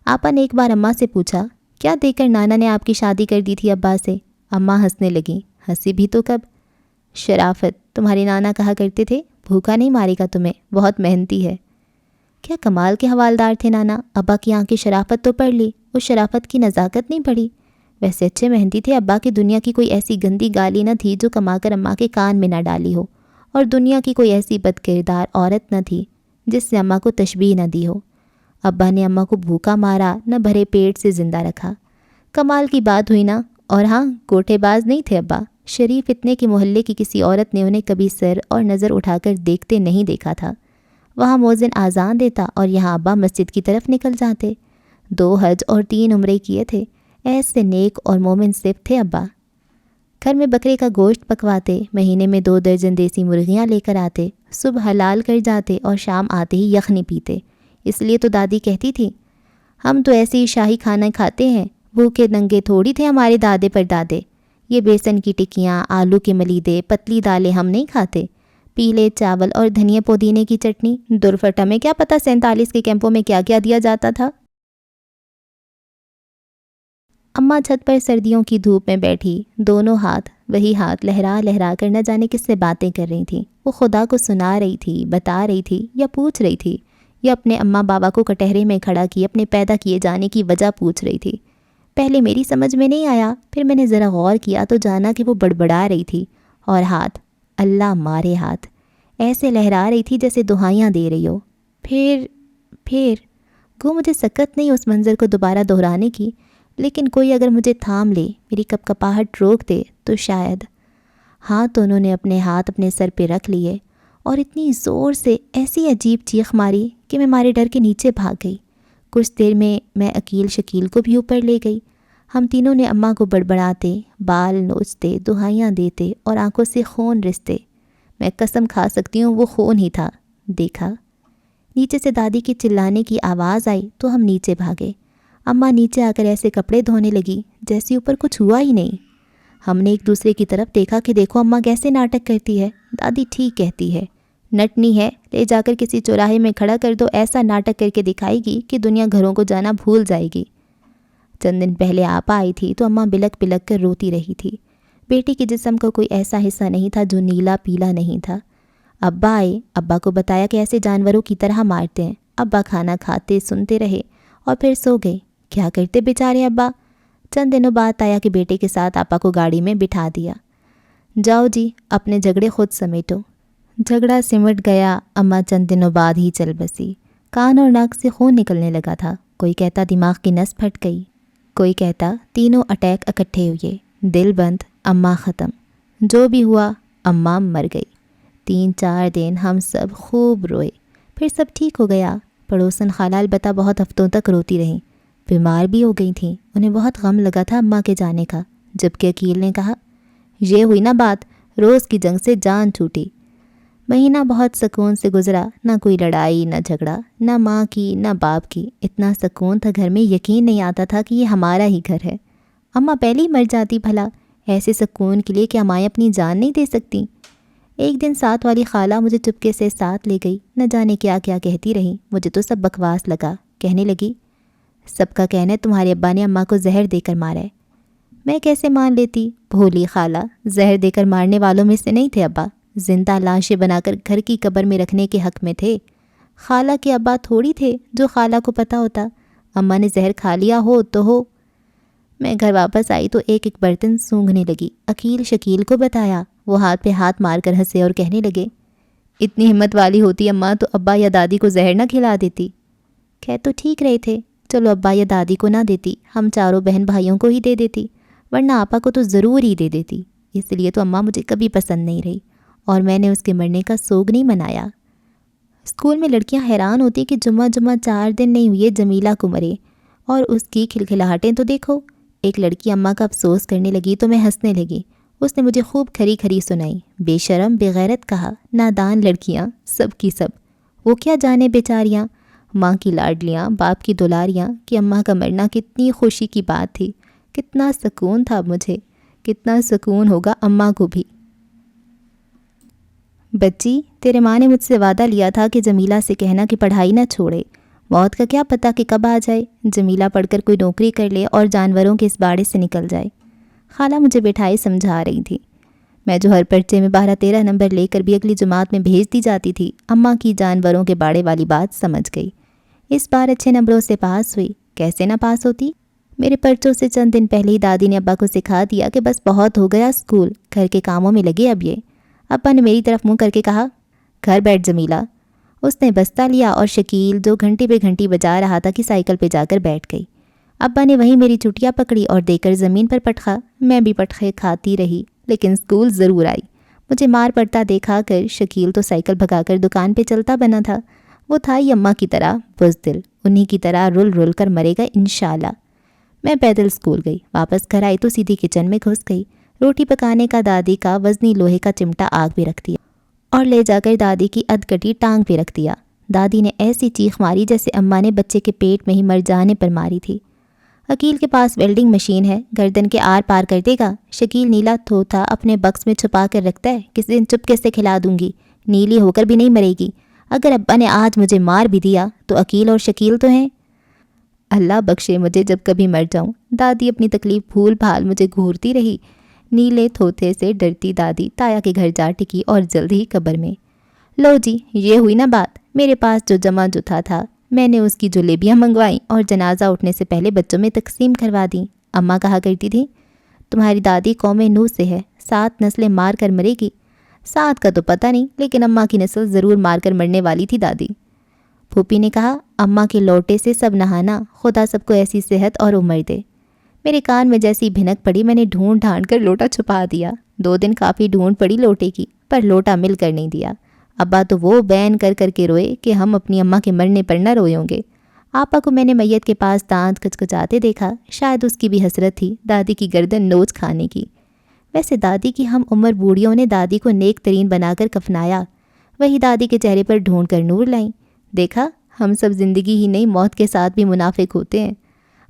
A: آپا نے ایک بار اماں سے پوچھا، کیا دیکھ کر نانا نے آپ کی شادی کر دی تھی ابا سے؟ اماں ہنسنے لگیں۔ ہنسی بھی تو کب، شرافت، تمہارے نانا کہا کرتے تھے بھوکا نہیں مارے گا تمہیں، بہت محنتی ہے۔ کیا کمال کے حوالدار تھے نانا، ابا کی آنکھ کی شرافت تو پڑھ لی، اس شرافت کی نزاکت نہیں پڑھی۔ ویسے اچھے محنتی تھے، ابا کی دنیا کی کوئی ایسی گندی گالی نہ تھی جو کما کر اماں کے کان میں نہ ڈالی ہو، اور دنیا کی کوئی ایسی بد کردار عورت نہ تھی جس سے اماں کو تشبیہ نہ دی ہو۔ ابا نے اماں کو بھوکا مارا نہ بھرے پیٹ سے زندہ رکھا۔ کمال کی بات ہوئی نا۔ اور ہاں، کوٹھے باز نہیں تھے ابا، شریف اتنے کہ محلے کی کسی عورت نے انہیں کبھی سر اور نظر اٹھا کر دیکھتے نہیں دیکھا تھا۔ وہاں مؤذن اذان دیتا اور یہاں ابا مسجد کی طرف نکل جاتے۔ 2 حج اور 3 عمرے کیے تھے، ایسے نیک اور مومن صرف تھے ابا۔ گھر میں بکرے کا گوشت پکواتے، مہینے میں 2 درجن دیسی مرغیاں لے کر آتے، صبح حلال کر جاتے اور شام آتے ہی یخنی پیتے۔ اس لیے تو دادی کہتی تھی، ہم تو ایسے ہی شاہی کھانا کھاتے ہیں، بھوکے ننگے تھوڑی تھے ہمارے دادے پر دادے۔ یہ بیسن کی ٹکیاں، آلو کے ملیدے، پتلی دالیں ہم نہیں کھاتے، پیلے چاول اور دھنیا پودینے کی چٹنی۔ درفٹ، ہمیں کیا پتہ 47 کے کیمپوں میں کیا کیا دیا جاتا تھا۔ اماں چھت پر سردیوں کی دھوپ میں بیٹھی، دونوں ہاتھ وہی ہاتھ لہرا لہرا کر نہ جانے کس سے باتیں کر رہی تھیں۔ وہ خدا کو سنا رہی تھی، بتا رہی تھی، یا پوچھ رہی تھی، یا اپنے اماں بابا کو کٹہرے میں کھڑا کیے اپنے پیدا کیے جانے کی وجہ پوچھ رہی تھی۔ پہلے میری سمجھ میں نہیں آیا، پھر میں نے ذرا غور کیا تو جانا کہ وہ بڑبڑا رہی تھی، اور ہاتھ، اللہ مارے ہاتھ، ایسے لہرا رہی تھی جیسے دہائیاں دے رہی ہو۔ پھر گو مجھے سکت نہیں اس منظر کو دوبارہ دہرانے کی، لیکن کوئی اگر مجھے تھام لے، میری کپکپاہٹ روک دے تو شاید۔ ہاں تو انہوں نے اپنے ہاتھ اپنے سر پہ رکھ لیے اور اتنی زور سے ایسی عجیب چیخ ماری کہ میں مارے ڈر کے نیچے بھاگ گئی۔ کچھ دیر میں عقیل شکیل کو بھی اوپر لے گئی۔ ہم تینوں نے اماں کو بڑبڑاتے، بال نوچتے، دہائیاں دیتے اور آنکھوں سے خون رستے، میں قسم کھا سکتی ہوں وہ خون ہی تھا، دیکھا۔ نیچے سے دادی کی چلانے کی آواز آئی تو ہم نیچے بھاگے۔ اماں نیچے آ کر ایسے کپڑے دھونے لگی جیسے اوپر کچھ ہوا ہی نہیں۔ ہم نے ایک دوسرے کی طرف دیکھا کہ دیکھو اماں کیسے ناٹک کرتی ہے۔ دادی ٹھیک کہتی ہے، نٹنی ہے، لے جا کر کسی چوراہے میں کھڑا کر دو، ایسا ناٹک کر کے دکھائے گی کہ دنیا گھروں کو جانا بھول جائے گی۔ چند دن پہلے آپا آئی تھی تو اماں بلک بلک کر روتی رہی تھی۔ بیٹی کے جسم کا کوئی ایسا حصہ نہیں تھا جو نیلا پیلا نہیں تھا۔ ابا آئے، ابا کو بتایا کہ ایسے جانوروں کی طرح مارتے ہیں۔ ابا کھانا کھاتے سنتے رہے اور پھر سو گئے۔ کیا کرتے بیچارے ابا؟ چند دنوں بعد آیا کہ بیٹے کے ساتھ آپا کو گاڑی میں بٹھا دیا۔ جاؤ جی، اپنے جھگڑے خود سمیٹو۔ جھگڑا سمٹ گیا۔ اماں چند دنوں بعد ہی چل بسی۔ کان اور ناک سے خون نکلنے لگا تھا۔ کوئی کہتا دماغ کی نس پھٹ گئی، کوئی کہتا تینوں اٹیک اکٹھے ہوئے، دل بند، اماں ختم۔ جو بھی ہوا، اماں مر گئی۔ 3-4 دن ہم سب خوب روئے، پھر سب ٹھیک ہو گیا۔ پڑوسن خالہ البتہ بہت ہفتوں تک روتی رہیں، بیمار بھی ہو گئی تھیں۔ انہیں بہت غم لگا تھا اماں کے جانے کا، جبکہ عقیل نے کہا یہ ہوئی نا بات، روز کی جنگ سے جان چھوٹی۔ مہینہ بہت سکون سے گزرا، نہ کوئی لڑائی نہ جھگڑا، نہ ماں کی نہ باپ کی۔ اتنا سکون تھا گھر میں، یقین نہیں آتا تھا کہ یہ ہمارا ہی گھر ہے۔ اماں پہلے ہی مر جاتی بھلا، ایسے سکون کے لیے کہ امائیں اپنی جان نہیں دے سکتی۔ ایک دن ساتھ والی خالہ مجھے چپکے سے ساتھ لے گئی، نہ جانے کیا کیا کہتی رہی۔ مجھے تو سب بکواس لگا۔ کہنے لگی سب کا کہنا ہے تمہارے ابا نے اماں کو زہر دے کر مارا ہے۔ میں کیسے مان لیتی؟ بھولی خالہ، زہر دے کر مارنے والوں میں سے نہیں تھے ابا، زندہ لاشیں بنا کر گھر کی قبر میں رکھنے کے حق میں تھے۔ خالہ کے ابا تھوڑی تھے جو خالہ کو پتہ ہوتا۔ اماں نے زہر کھا لیا ہو تو ہو۔ میں گھر واپس آئی تو ایک ایک برتن سونگھنے لگی۔ عقیل شکیل کو بتایا، وہ ہاتھ پہ ہاتھ مار کر ہنسے اور کہنے لگے اتنی ہمت والی ہوتی اماں تو ابا یا دادی کو زہر نہ کھلا دیتی۔ کہہ تو ٹھیک رہے تھے، چلو ابا یا دادی کو نہ دیتی، ہم چاروں بہن بھائیوں کو ہی دے دیتی، ورنہ آپا کو تو ضرور ہی دے دیتی۔ اس لیے تو اماں مجھے کبھی پسند نہیں رہی اور میں نے اس کے مرنے کا سوگ نہیں منایا۔ اسکول میں لڑکیاں حیران ہوتی کہ جمعہ 4 دن نہیں ہوئے جمیلہ کو مرے، اور اس کی کھلکھلاہٹیں تو دیکھو۔ ایک لڑکی اماں کا افسوس کرنے لگی تو میں ہنسنے لگی۔ اس نے مجھے خوب کھری کھری سنائی، بے شرم بے غیرت کہا، نادان لڑکیاں سب کی سب، وہ کیا جانے بیچاریاں، ماں کی لاڈلیاں، باپ کی دلاریاں، کہ اماں کا مرنا کتنی خوشی کی بات تھی، کتنا سکون تھا مجھے، کتنا سکون ہوگا اماں کو بھی۔ بچی، تیرے ماں نے مجھ سے وعدہ لیا تھا کہ جمیلہ سے کہنا کہ پڑھائی نہ چھوڑے، موت کا کیا پتہ کہ کب آ جائے، جمیلہ پڑھ کر کوئی نوکری کر لے اور جانوروں کے اس باڑے سے نکل جائے۔ خالہ مجھے بٹھائی سمجھا رہی تھی۔ میں جو ہر پرچے میں 12-13 نمبر لے کر بھی اگلی جماعت میں بھیج دی جاتی تھی، اماں کی جانوروں کے باڑے والی بات سمجھ گئی۔ اس بار اچھے نمبروں سے پاس ہوئی۔ کیسے نہ پاس ہوتی؟ میرے پرچوں سے چند دن پہلے ہی دادی نے ابا کو سکھا دیا کہ بس بہت ہو گیا اسکول، گھر کے کاموں میں لگے اب یہ۔ ابا نے میری طرف منہ کر کے کہا گھر بیٹھ جمیلہ۔ اس نے بستہ لیا اور شکیل جو گھنٹی پہ گھنٹی بجا رہا تھا کہ سائیکل پہ جا کر بیٹھ گئی۔ ابا نے وہیں میری چٹیاں پکڑی اور دے کر زمین پر پٹخا۔ میں بھی پٹخے کھاتی رہی لیکن اسکول ضرور آئی۔ مجھے مار پڑتا دیکھا کر شکیل تو سائیکل بھگا کر دکان پہ چلتا بنا تھا۔ وہ تھا ہی اماں کی طرح بزدل، انہی کی طرح رل رل کر مرے گا انشاءاللہ۔ میں پیدل اسکول گئی، واپس گھر آئی تو سیدھی کچن میں گھس گئی۔ روٹی پکانے کا دادی کا وزنی لوہے کا چمٹا آگ پہ رکھ دیا اور لے جا کر دادی کی ادکٹی ٹانگ پہ رکھ دیا۔ دادی نے ایسی چیخ ماری جیسے اماں نے بچے کے پیٹ میں ہی مر جانے پر ماری تھی۔ عقیل کے پاس ویلڈنگ مشین ہے، گردن کے آر پار کر دے گا۔ شکیل نیلا تھوتھا اپنے بکس میں چھپا کر رکھتا ہے، کسی دن چپکے سے کھلا دوں گی، نیلی ہو کر بھی نہیں مرے گی۔ اگر ابا نے آج مجھے مار بھی دیا تو عقیل اور شکیل تو ہیں۔ اللہ بخشے مجھے جب کبھی مر جاؤں۔ دادی اپنی تکلیف بھول بھال مجھے گھورتی رہی۔ نیلے تھوتھے سے ڈرتی دادی تایا کے گھر جا ٹکی اور جلد ہی قبر میں۔ لو جی، یہ ہوئی نا بات۔ میرے پاس جو جمع جتھا تھا میں نے اس کی جلیبیاں منگوائیں اور جنازہ اٹھنے سے پہلے بچوں میں تقسیم کروا دیں۔ اماں کہا کرتی تھی تمہاری دادی قوم نوح سے ہے، 7 نسلیں مار کر مرے گی۔ 7 کا تو پتہ نہیں، لیکن اماں کی نسل ضرور مار کر مرنے والی تھی دادی۔ پھوپھی نے کہا اماں کے لوٹے سے سب نہانا، خدا سب کو ایسی صحت اور عمر دے۔ میرے کان میں جیسی بھنک پڑی میں نے ڈھونڈ ڈھانڈ کر لوٹا چھپا دیا۔ 2 دن کافی ڈھونڈ پڑی لوٹے کی، پر لوٹا مل کر نہیں دیا۔ ابا تو وہ بین کر کر کے روئے کہ ہم اپنی اماں کے مرنے پر نہ روئے ہوں گے۔ آپا کو میں نے میت کے پاس دانت کچکچاتے دیکھا، شاید اس کی بھی حسرت تھی دادی کی گردن نوچ کھانے کی۔ ویسے دادی کی ہم عمر بوڑھیوں نے دادی کو نیک ترین بنا کر کفنایا، وہی دادی کے چہرے پر ڈھونڈ کر نور لائیں۔ دیکھا، ہم سب زندگی ہی نہیں موت کے ساتھ بھی منافق ہوتے ہیں۔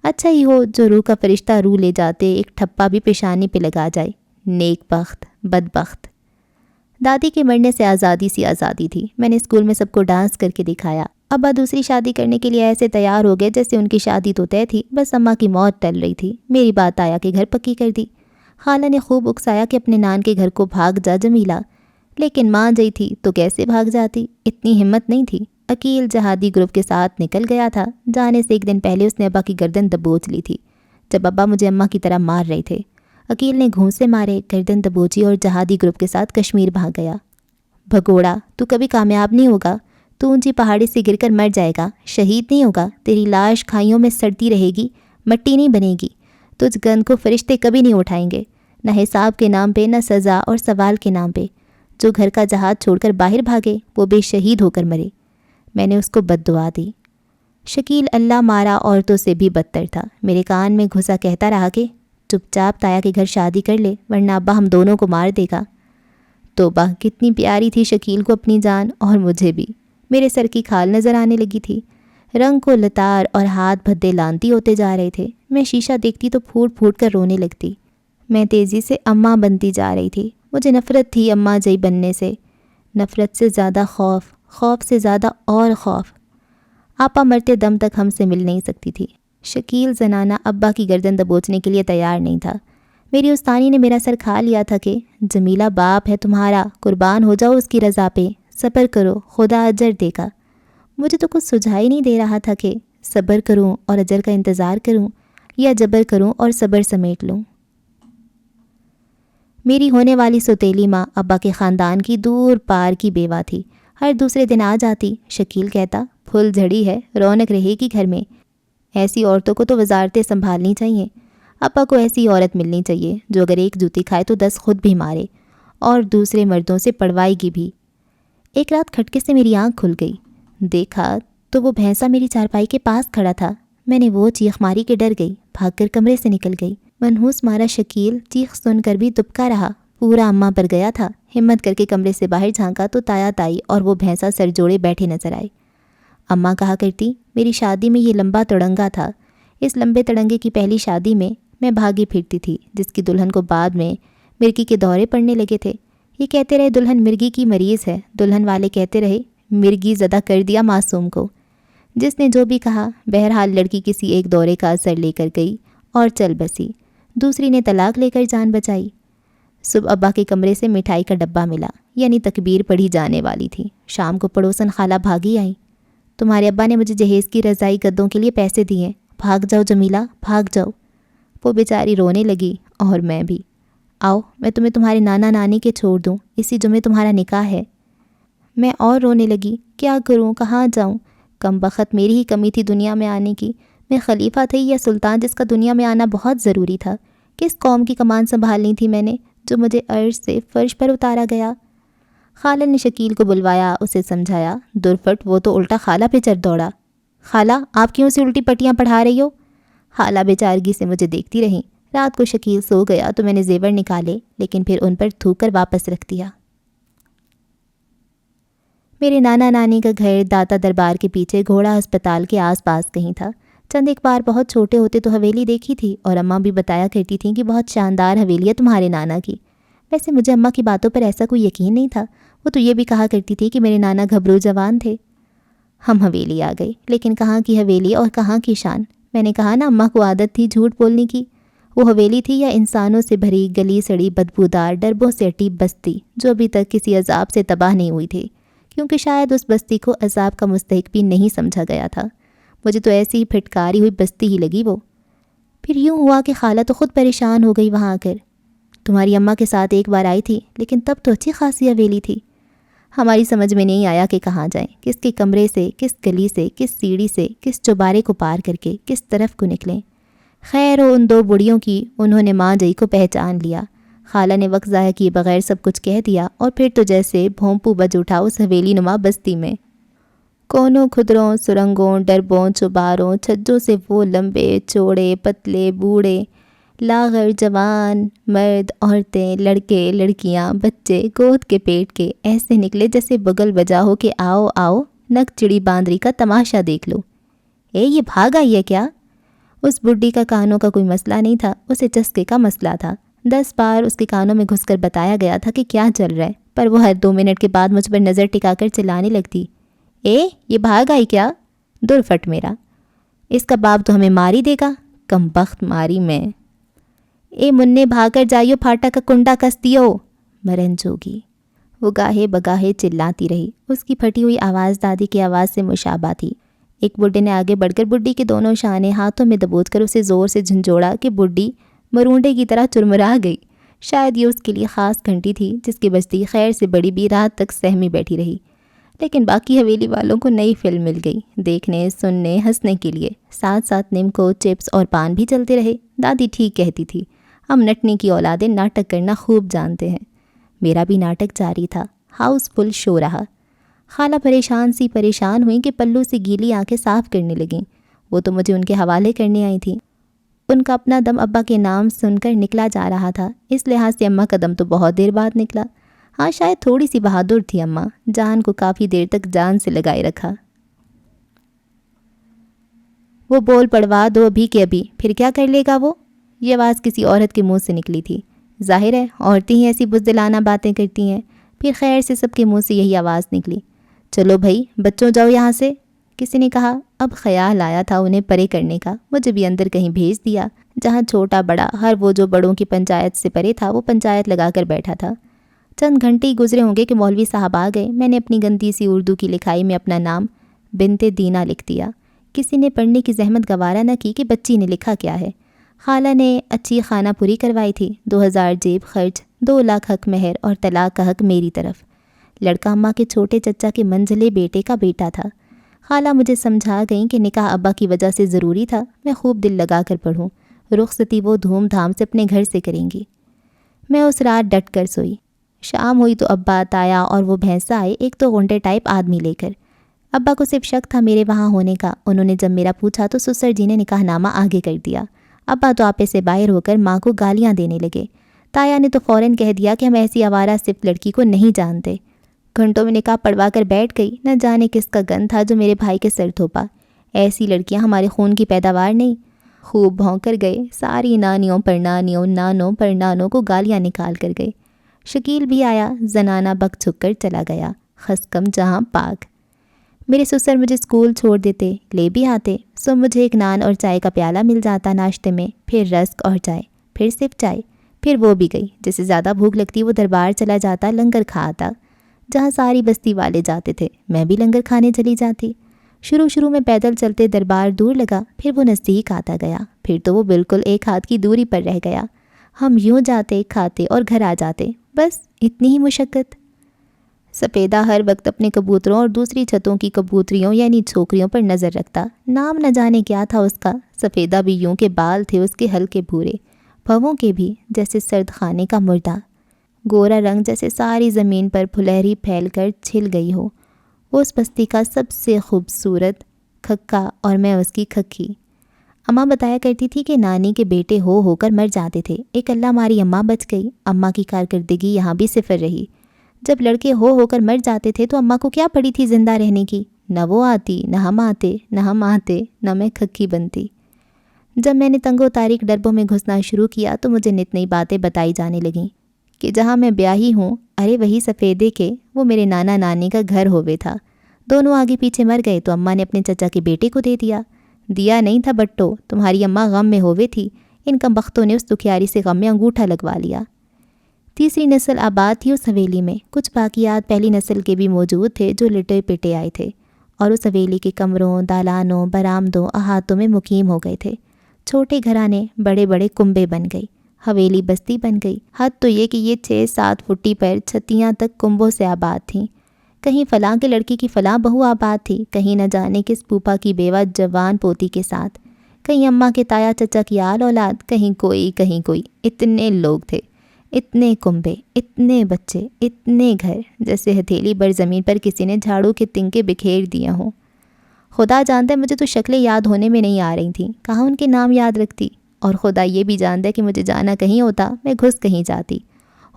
A: اچھا ہی ہو جو روح کا فرشتہ روح لے جاتے ایک ٹھپا بھی پیشانی پہ لگا جائے۔ نیک بخت، بدبخت۔ دادی کے مرنے سے آزادی سی آزادی تھی۔ میں نے اسکول میں سب کو ڈانس کر کے دکھایا۔ ابا دوسری شادی کرنے کے لیے ایسے تیار ہو گئے جیسے ان کی شادی تو طے تھی، بس اماں کی موت ٹل رہی تھی۔ میری بات آیا کہ گھر پکی کر دی۔ خالہ نے خوب اکسایا کہ اپنے نان کے گھر کو بھاگ جا جمیلہ، لیکن ماں گئی تھی تو کیسے بھاگ جاتی، اتنی ہمت نہیں تھی۔ عقیل جہادی گروپ کے ساتھ نکل گیا تھا۔ جانے سے ایک دن پہلے اس نے ابا کی گردن دبوچ لی تھی جب ابا مجھے اماں کی طرح مار رہے تھے۔ عقیل نے گھونسے مارے، گردن دبوچی اور جہادی گروپ کے ساتھ کشمیر بھاگ گیا۔ بھگوڑا، تو کبھی کامیاب نہیں ہوگا، تو اونچی پہاڑی سے گر کر مر جائے گا، شہید نہیں ہوگا، تیری لاش کھائیوں میں سڑتی رہے گی، مٹی نہیں بنے گی، تجھ گند کو فرشتے کبھی نہیں اٹھائیں گے، نہ حساب کے نام پہ، نہ سزا اور سوال کے نام پہ۔ جو گھر کا جہاد چھوڑ کر باہر بھاگے وہ بے شہید ہو کر مرے۔ میں نے اس کو بد دعا دی۔ شکیل اللہ مارا عورتوں سے بھی بدتر تھا۔ میرے کان میں گھسا کہتا رہا کہ چپ چاپ تایا کے گھر شادی کر لے ورنہ ابا ہم دونوں کو مار دے گا۔ توبہ، کتنی پیاری تھی شکیل کو اپنی جان، اور مجھے بھی۔ میرے سر کی کھال نظر آنے لگی تھی، رنگ کو لتار اور ہاتھ بھدے لانتی ہوتے جا رہے تھے۔ میں شیشہ دیکھتی تو پھوٹ پھوٹ کر رونے لگتی۔ میں تیزی سے اماں بنتی جا رہی تھی۔ مجھے نفرت تھی اماں جئی بننے سے، نفرت سے زیادہ خوف، خوف سے زیادہ اور خوف۔ آپا مرتے دم تک ہم سے مل نہیں سکتی تھی۔ شکیل زنانہ ابا کی گردن دبوچنے کے لیے تیار نہیں تھا۔ میری استانی نے میرا سر کھا لیا تھا کہ جمیلہ باپ ہے تمہارا، قربان ہو جاؤ اس کی رضا پہ، صبر کرو، خدا اجر دے گا۔ مجھے تو کچھ سجھائی نہیں دے رہا تھا کہ صبر کروں اور اجر کا انتظار کروں یا جبر کروں اور صبر سمیٹ لوں۔ میری ہونے والی سوتیلی ماں ابا کے خاندان کی دور پار کی بیوہ تھی۔ ہر دوسرے دن آ جاتی۔ شکیل کہتا، پھول جھڑی ہے، رونق رہے گی گھر میں۔ ایسی عورتوں کو تو وزارتیں سنبھالنی چاہیے۔ ابا کو ایسی عورت ملنی چاہیے جو اگر ایک جوتی کھائے تو 10 خود بھی مارے اور دوسرے مردوں سے پڑوائے گی بھی۔ ایک رات کھٹکے سے میری آنکھ کھل گئی۔ دیکھا تو وہ بھینسا میری چارپائی کے پاس کھڑا تھا۔ میں نے وہ چیخ ماری کہ ڈر گئی، بھاگ کر کمرے سے نکل گئی۔ منحوس مارا شکیل چیخ سن کر بھی دبکا رہا، پورا اماں پر گیا تھا۔ ہمت کر کے کمرے سے باہر جھانکا تو تایا تائی اور وہ بھینسا سر جوڑے بیٹھے نظر آئے۔ اماں کہا کرتی، میری شادی میں یہ لمبا تڑنگا تھا۔ اس لمبے تڑنگے کی پہلی شادی میں میں بھاگی پھرتی تھی، جس کی دلہن کو بعد میں مرگی کے دورے پڑنے لگے تھے۔ یہ کہتے رہے دلہن مرگی کی مریض ہے، دلہن والے کہتے رہے مرگی زدہ کر دیا معصوم کو۔ جس نے جو بھی کہا، بہرحال لڑکی کسی ایک دورے کا اثر لے کر گئی اور چل بسی، دوسری نے طلاق لے کر جان بچائی۔ صبح ابا کے کمرے سے مٹھائی کا ڈبہ ملا، یعنی تکبیر پڑھی جانے والی تھی۔ شام کو پڑوسن خالہ بھاگی آئی، تمہارے ابا نے مجھے جہیز کی رضائی گدوں کے لیے پیسے دیے، بھاگ جاؤ جمیلہ، بھاگ جاؤ۔ وہ بیچاری رونے لگی اور میں بھی۔ آؤ میں تمہیں تمہارے نانا نانی کے چھوڑ دوں، اسی جمعے تمہارا نکاح ہے۔ میں اور رونے لگی، کیا کروں، کہاں جاؤں؟ کم بخت میری ہی کمی تھی دنیا میں آنے کی۔ میں خلیفہ تھی یا سلطان جس کا دنیا میں آنا بہت ضروری تھا؟ کس قوم کی کمان سنبھالنی تھی میں نے جو مجھے عرش سے فرش پر اتارا گیا؟ خالہ نے شکیل کو بلوایا، اسے سمجھایا۔ درفٹ، وہ تو الٹا خالہ پہ چڑھ دوڑا۔ خالہ، آپ کیوں سے الٹی پٹیاں پڑھا رہی ہو؟ خالہ بیچارگی سے مجھے دیکھتی رہیں۔ رات کو شکیل سو گیا تو میں نے زیور نکالے، لیکن پھر ان پر تھوک کر واپس رکھ دیا۔ میرے نانا نانی کا گھر داتا دربار کے پیچھے گھوڑا ہسپتال کے آس پاس کہیں تھا۔ چند ایک بار بہت چھوٹے ہوتے تو حویلی دیکھی تھی، اور اماں بھی بتایا کرتی تھیں کہ بہت شاندار حویلی ہے تمہارے نانا کی۔ ویسے مجھے اماں کی باتوں پر ایسا کوئی یقین نہیں تھا۔ وہ تو یہ بھی کہا کرتی تھی کہ میرے نانا گھبرو جوان تھے۔ ہم حویلی آ گئے، لیکن کہاں کی حویلی اور کہاں کی شان۔ میں نے کہا نا اماں کو عادت تھی جھوٹ بولنے کی۔ وہ حویلی تھی یا انسانوں سے بھری گلی سڑی بدبودار ڈربوں سے اٹی بستی جو ابھی تک کسی عذاب سے تباہ نہیں ہوئی تھی، کیونکہ شاید اس بستی کو عذاب کا مستحق بھی نہیں سمجھا گیا تھا۔ مجھے تو ایسی ہی پھٹکاری ہوئی بستی ہی لگی وہ۔ پھر یوں ہوا کہ خالہ تو خود پریشان ہو گئی وہاں آ کر۔ تمہاری اماں کے ساتھ ایک بار آئی تھی، لیکن تب تو اچھی خاصی حویلی تھی۔ ہماری سمجھ میں نہیں آیا کہ کہاں جائیں، کس کے کمرے سے، کس گلی سے، کس سیڑھی سے، کس چوبارے کو پار کر کے کس طرف کو نکلیں۔ خیر ہو ان دو بڑیوں کی، انہوں نے ماں جئی کو پہچان لیا۔ خالہ نے وقت ضائع کیے بغیر سب کچھ کہہ دیا اور پھر تو جیسے بھونپو بج اٹھا اس حویلی نما بستی میں۔ کونوں کھدروں سرنگوں ڈربوں چوباروں چھجوں سے وہ لمبے چوڑے پتلے بوڑھے لاغر جوان مرد عورتیں لڑکے لڑکیاں بچے گود کے پیٹ کے ایسے نکلے جیسے بغل بجا ہو کہ آؤ آؤ نک چڑی باندری کا تماشا دیکھ لو۔ یہ بھاگ آئی ہے کیا؟ اس بڈھی کا کانوں کا کوئی مسئلہ نہیں تھا، اسے چسکے کا مسئلہ تھا۔ 10 بار اس کے کانوں میں گھس کر بتایا گیا تھا کہ کیا چل رہا ہے، پر وہ ہر 2 منٹ کے بعد مجھ پر نظر ٹکا کر چلانے لگتی، یہ بھاگ آئی کیا؟ دور فٹ میرا، اس کا باپ تو ہمیں مار ہی دے گا، کم بخت ماری میں۔ مننے بھاگ کر جائیو پھاٹا کا کنڈا کس دیو، مرن جوگی۔ وہ گاہے بگاہے چلاتی رہی، اس کی پھٹی ہوئی آواز دادی کی آواز سے مشابہ تھی۔ ایک بڈھے نے آگے بڑھ کر بڈھی کے دونوں شانے ہاتھوں میں دبوچ کر اسے زور سے جھنجھوڑا کہ بڈھی مرونڈے کی طرح چرمرا گئی۔ شاید یہ اس کے لیے خاص گھنٹی تھی جس کی بجتی خیر سے بڑی بھی رات تک سہمی بیٹھی رہی۔ لیکن باقی حویلی والوں کو نئی فلم مل گئی، دیکھنے سننے ہنسنے کے لیے۔ ساتھ ساتھ نمکو چپس اور پان بھی چلتے رہے۔ دادی ٹھیک کہتی تھی، ہم نٹنے کی اولادیں ناٹک کرنا خوب جانتے ہیں۔ میرا بھی ناٹک جاری تھا، ہاؤس فل شو رہا۔ خالہ پریشان ہوئیں کہ پلو سے گیلی آنکھیں صاف کرنے لگیں۔ وہ تو مجھے ان کے حوالے کرنے آئی تھیں۔ ان کا اپنا دم ابا کے نام سن کر نکلا جا رہا تھا، اس لحاظ سے اماں کا دم تو بہت دیر بعد نکلا۔ ہاں شاید تھوڑی سی بہادر تھی اماں، جان کو کافی دیر تک جان سے لگائے رکھا۔ وہ بول پڑوا دو ابھی کے ابھی، پھر کیا کر لے گا وہ؟ یہ آواز کسی عورت کے منہ سے نکلی تھی۔ ظاہر ہے عورتیں ہی ایسی بزدلانہ باتیں کرتی ہیں۔ پھر خیر سے سب کے منہ سے یہی آواز نکلی، چلو بھائی بچوں جاؤ یہاں سے۔ کسی نے کہا۔ اب خیال آیا تھا انہیں پرے کرنے کا، مجھے بھی اندر کہیں بھیج دیا جہاں چھوٹا بڑا ہر وہ جو بڑوں کی پنچایت سے پرے تھا وہ پنچایت لگا کر بیٹھا تھا۔ چند گھنٹے ہی گزرے ہوں گے کہ مولوی صاحب آ گئے۔ میں نے اپنی گندی سی اردو کی لکھائی میں اپنا نام بنتے دینا لکھ دیا۔ کسی نے پڑھنے کی زحمت گوارا نہ کی کہ بچی نے لکھا کیا ہے۔ خالہ نے اچھی خانہ پوری کروائی تھی، 2000 جیب خرچ، 2 لاکھ حق مہر اور طلاق کا حق میری طرف۔ لڑکا اماں کے چھوٹے چچا کے منجلے بیٹے کا بیٹا تھا۔ خالہ مجھے سمجھا گئیں کہ نکاح ابا کی وجہ سے ضروری تھا، میں خوب دل لگا کر پڑھوں، رخصتی وہ دھوم دھام سے اپنے گھر سے کریں گی۔ میں اس رات ڈٹ کر سوئی۔ شام ہوئی تو ابا تایا اور وہ بھینسا آئے، ایک تو غنڈے ٹائپ آدمی لے کر۔ ابا کو صرف شک تھا میرے وہاں ہونے کا، انہوں نے جب میرا پوچھا تو سسر جی نے نکاح نامہ آگے کر دیا۔ ابا تو آپے سے باہر ہو کر ماں کو گالیاں دینے لگے۔ تایا نے تو فوراً کہہ دیا کہ ہم ایسی آوارہ صرف لڑکی کو نہیں جانتے۔ گھنٹوں میں نکاح پڑھوا کر بیٹھ گئی، نہ جانے کس کا گند تھا جو میرے بھائی کے سر تھوپا۔ ایسی لڑکیاں ہمارے خون کی پیداوار نہیں۔ خوب بھونک کر گئے، ساری نانیوں پرنانیوں نانوں پرنانوں کو گالیاں نکال کر گئے۔ شکیل بھی آیا، زنانہ بک چھک کر چلا گیا، خسکم جہاں پاک۔ میرے سسر مجھے اسکول چھوڑ دیتے، لے بھی آتے، سو مجھے ایک نان اور چائے کا پیالہ مل جاتا ناشتے میں، پھر رسک اور چائے، پھر صرف چائے، پھر وہ بھی گئی۔ جسے زیادہ بھوک لگتی وہ دربار چلا جاتا، لنگر کھا آتا، جہاں ساری بستی والے جاتے تھے، میں بھی لنگر کھانے چلی جاتی۔ شروع میں پیدل چلتے دربار دور لگا، پھر وہ نزدیک آتا گیا، پھر تو وہ بالکل ایک ہاتھ کی دوری پر رہ گیا۔ ہم یوں جاتے کھاتے اور گھر آ جاتے، بس اتنی ہی مشقت۔ سفیدہ ہر وقت اپنے کبوتروں اور دوسری چھتوں کی کبوتریوں یعنی چھوکریوں پر نظر رکھتا، نام نہ جانے کیا تھا اس کا۔ سفیدہ بھی یوں کے بال تھے اس کے ہلکے بھورے، بھووں کے بھی جیسے سرد خانے کا مردہ، گورا رنگ جیسے ساری زمین پر پھلہری پھیل کر چھل گئی ہو۔ وہ اس بستی کا سب سے خوبصورت کھکا اور میں اس کی کھکی۔ اماں بتایا کرتی تھی کہ نانی کے بیٹے ہو کر مر جاتے تھے، ایک اللہ ماری اماں بچ گئی۔ اماں کی کارکردگی یہاں بھی صفر رہی۔ جب لڑکے ہو کر مر جاتے تھے تو اماں کو کیا پڑی تھی زندہ رہنے کی؟ نہ وہ آتی، نہ ہم آتے، نہ میں کھکی بنتی۔ جب میں نے تنگ و تاریک ڈربوں میں گھسنا شروع کیا تو مجھے نت نئی باتیں بتائی جانے لگیں کہ جہاں میں بیاہی ہوں، ارے وہی سفیدے کے، وہ میرے نانا نانی کا گھر ہووے تھا۔ دونوں آگے پیچھے مر گئے تو اماں نے اپنے چچا کے بیٹے کو دے دیا نہیں تھا بٹو، تمہاری اماں غم میں ہووے تھی، ان کمبختوں نے اس دکھیاری سے غم میں انگوٹھا لگوا لیا۔ تیسری نسل آباد تھی اس حویلی میں، کچھ باقیات پہلی نسل کے بھی موجود تھے جو لٹے پٹے آئے تھے اور اس حویلی کے کمروں دالانوں برآمدوں احاطوں میں مقیم ہو گئے تھے۔ چھوٹے گھرانے بڑے بڑے کنبے بن گئی، حویلی بستی بن گئی۔ حد تو یہ کہ یہ 6-7 فٹی پر چھتیاں تک کنبوں سے آباد تھیں۔ کہیں فلاں کے لڑکی کی فلاں بہو آباد تھی، کہیں نہ جانے کس پھوپھا کی بیوہ جوان پوتی کے ساتھ، کہیں اماں کے تایا چچا کی آل اولاد، کہیں کوئی، اتنے لوگ تھے۔ اتنے کنبے، اتنے بچے، اتنے گھر، جیسے ہتھیلی بھر زمین پر کسی نے جھاڑو کے تنکے بکھیر دیا ہوں۔ خدا جانتا ہے مجھے تو شکلیں یاد ہونے میں نہیں آ رہی تھیں، کہاں ان کے نام یاد رکھتی۔ اور خدا یہ بھی جانتا ہے کہ مجھے جانا کہیں ہوتا، میں گھس کہیں جاتی۔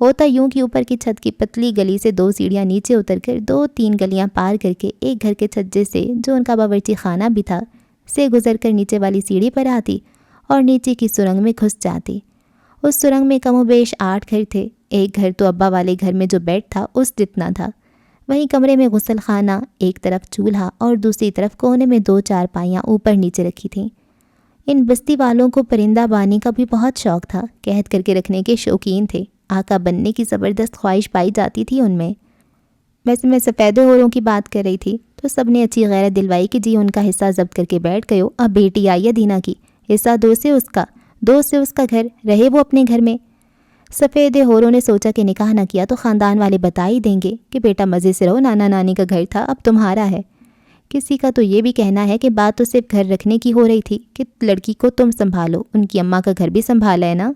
A: ہوتا یوں کہ اوپر کی چھت کی پتلی گلی سے 2 سیڑھیاں نیچے اتر کر 2-3 گلیاں پار کر کے ایک گھر کے چھجے سے، جو ان کا باورچی خانہ بھی تھا، سے گزر کر نیچے والی سیڑھی پر آتی اور نیچے کی سرنگ میں گھس جاتی۔ اس سرنگ میں کم و بیش 8 گھر تھے۔ ایک گھر تو ابا والے گھر میں جو بیڈ تھا اس جتنا تھا۔ وہیں کمرے میں غسل خانہ، ایک طرف چولہا اور دوسری طرف کونے میں 2 چارپائیاں اوپر نیچے رکھی تھیں۔ ان بستی والوں کو پرندہ بانی کا بھی بہت شوق تھا، قید کر کے رکھنے کے شوقین تھے۔ آقا بننے کی زبردست خواہش پائی جاتی تھی ان میں۔ ویسے میں سفید ہوروں کی بات کر رہی تھی تو سب نے اچھی غیرت دلوائی کہ جی ان کا حصہ ضبط کر کے بیٹھ گئے ہو، اب بیٹی آئی ہے دینا کی، حصہ 2 سے اس کا، 2 سے اس کا گھر، رہے وہ اپنے گھر میں۔ سفید ہوروں نے سوچا کہ نکاح نہ کیا تو خاندان والے بتا ہی دیں گے کہ بیٹا مزے سے رہو، نانا نانی کا گھر تھا اب تمہارا ہے۔ کسی کا تو یہ بھی کہنا ہے کہ بات تو صرف گھر رکھنے کی ہو رہی تھی کہ لڑکی کو تم سنبھالو، ان کی اماں کا گھر بھی سنبھالا ہے نا۔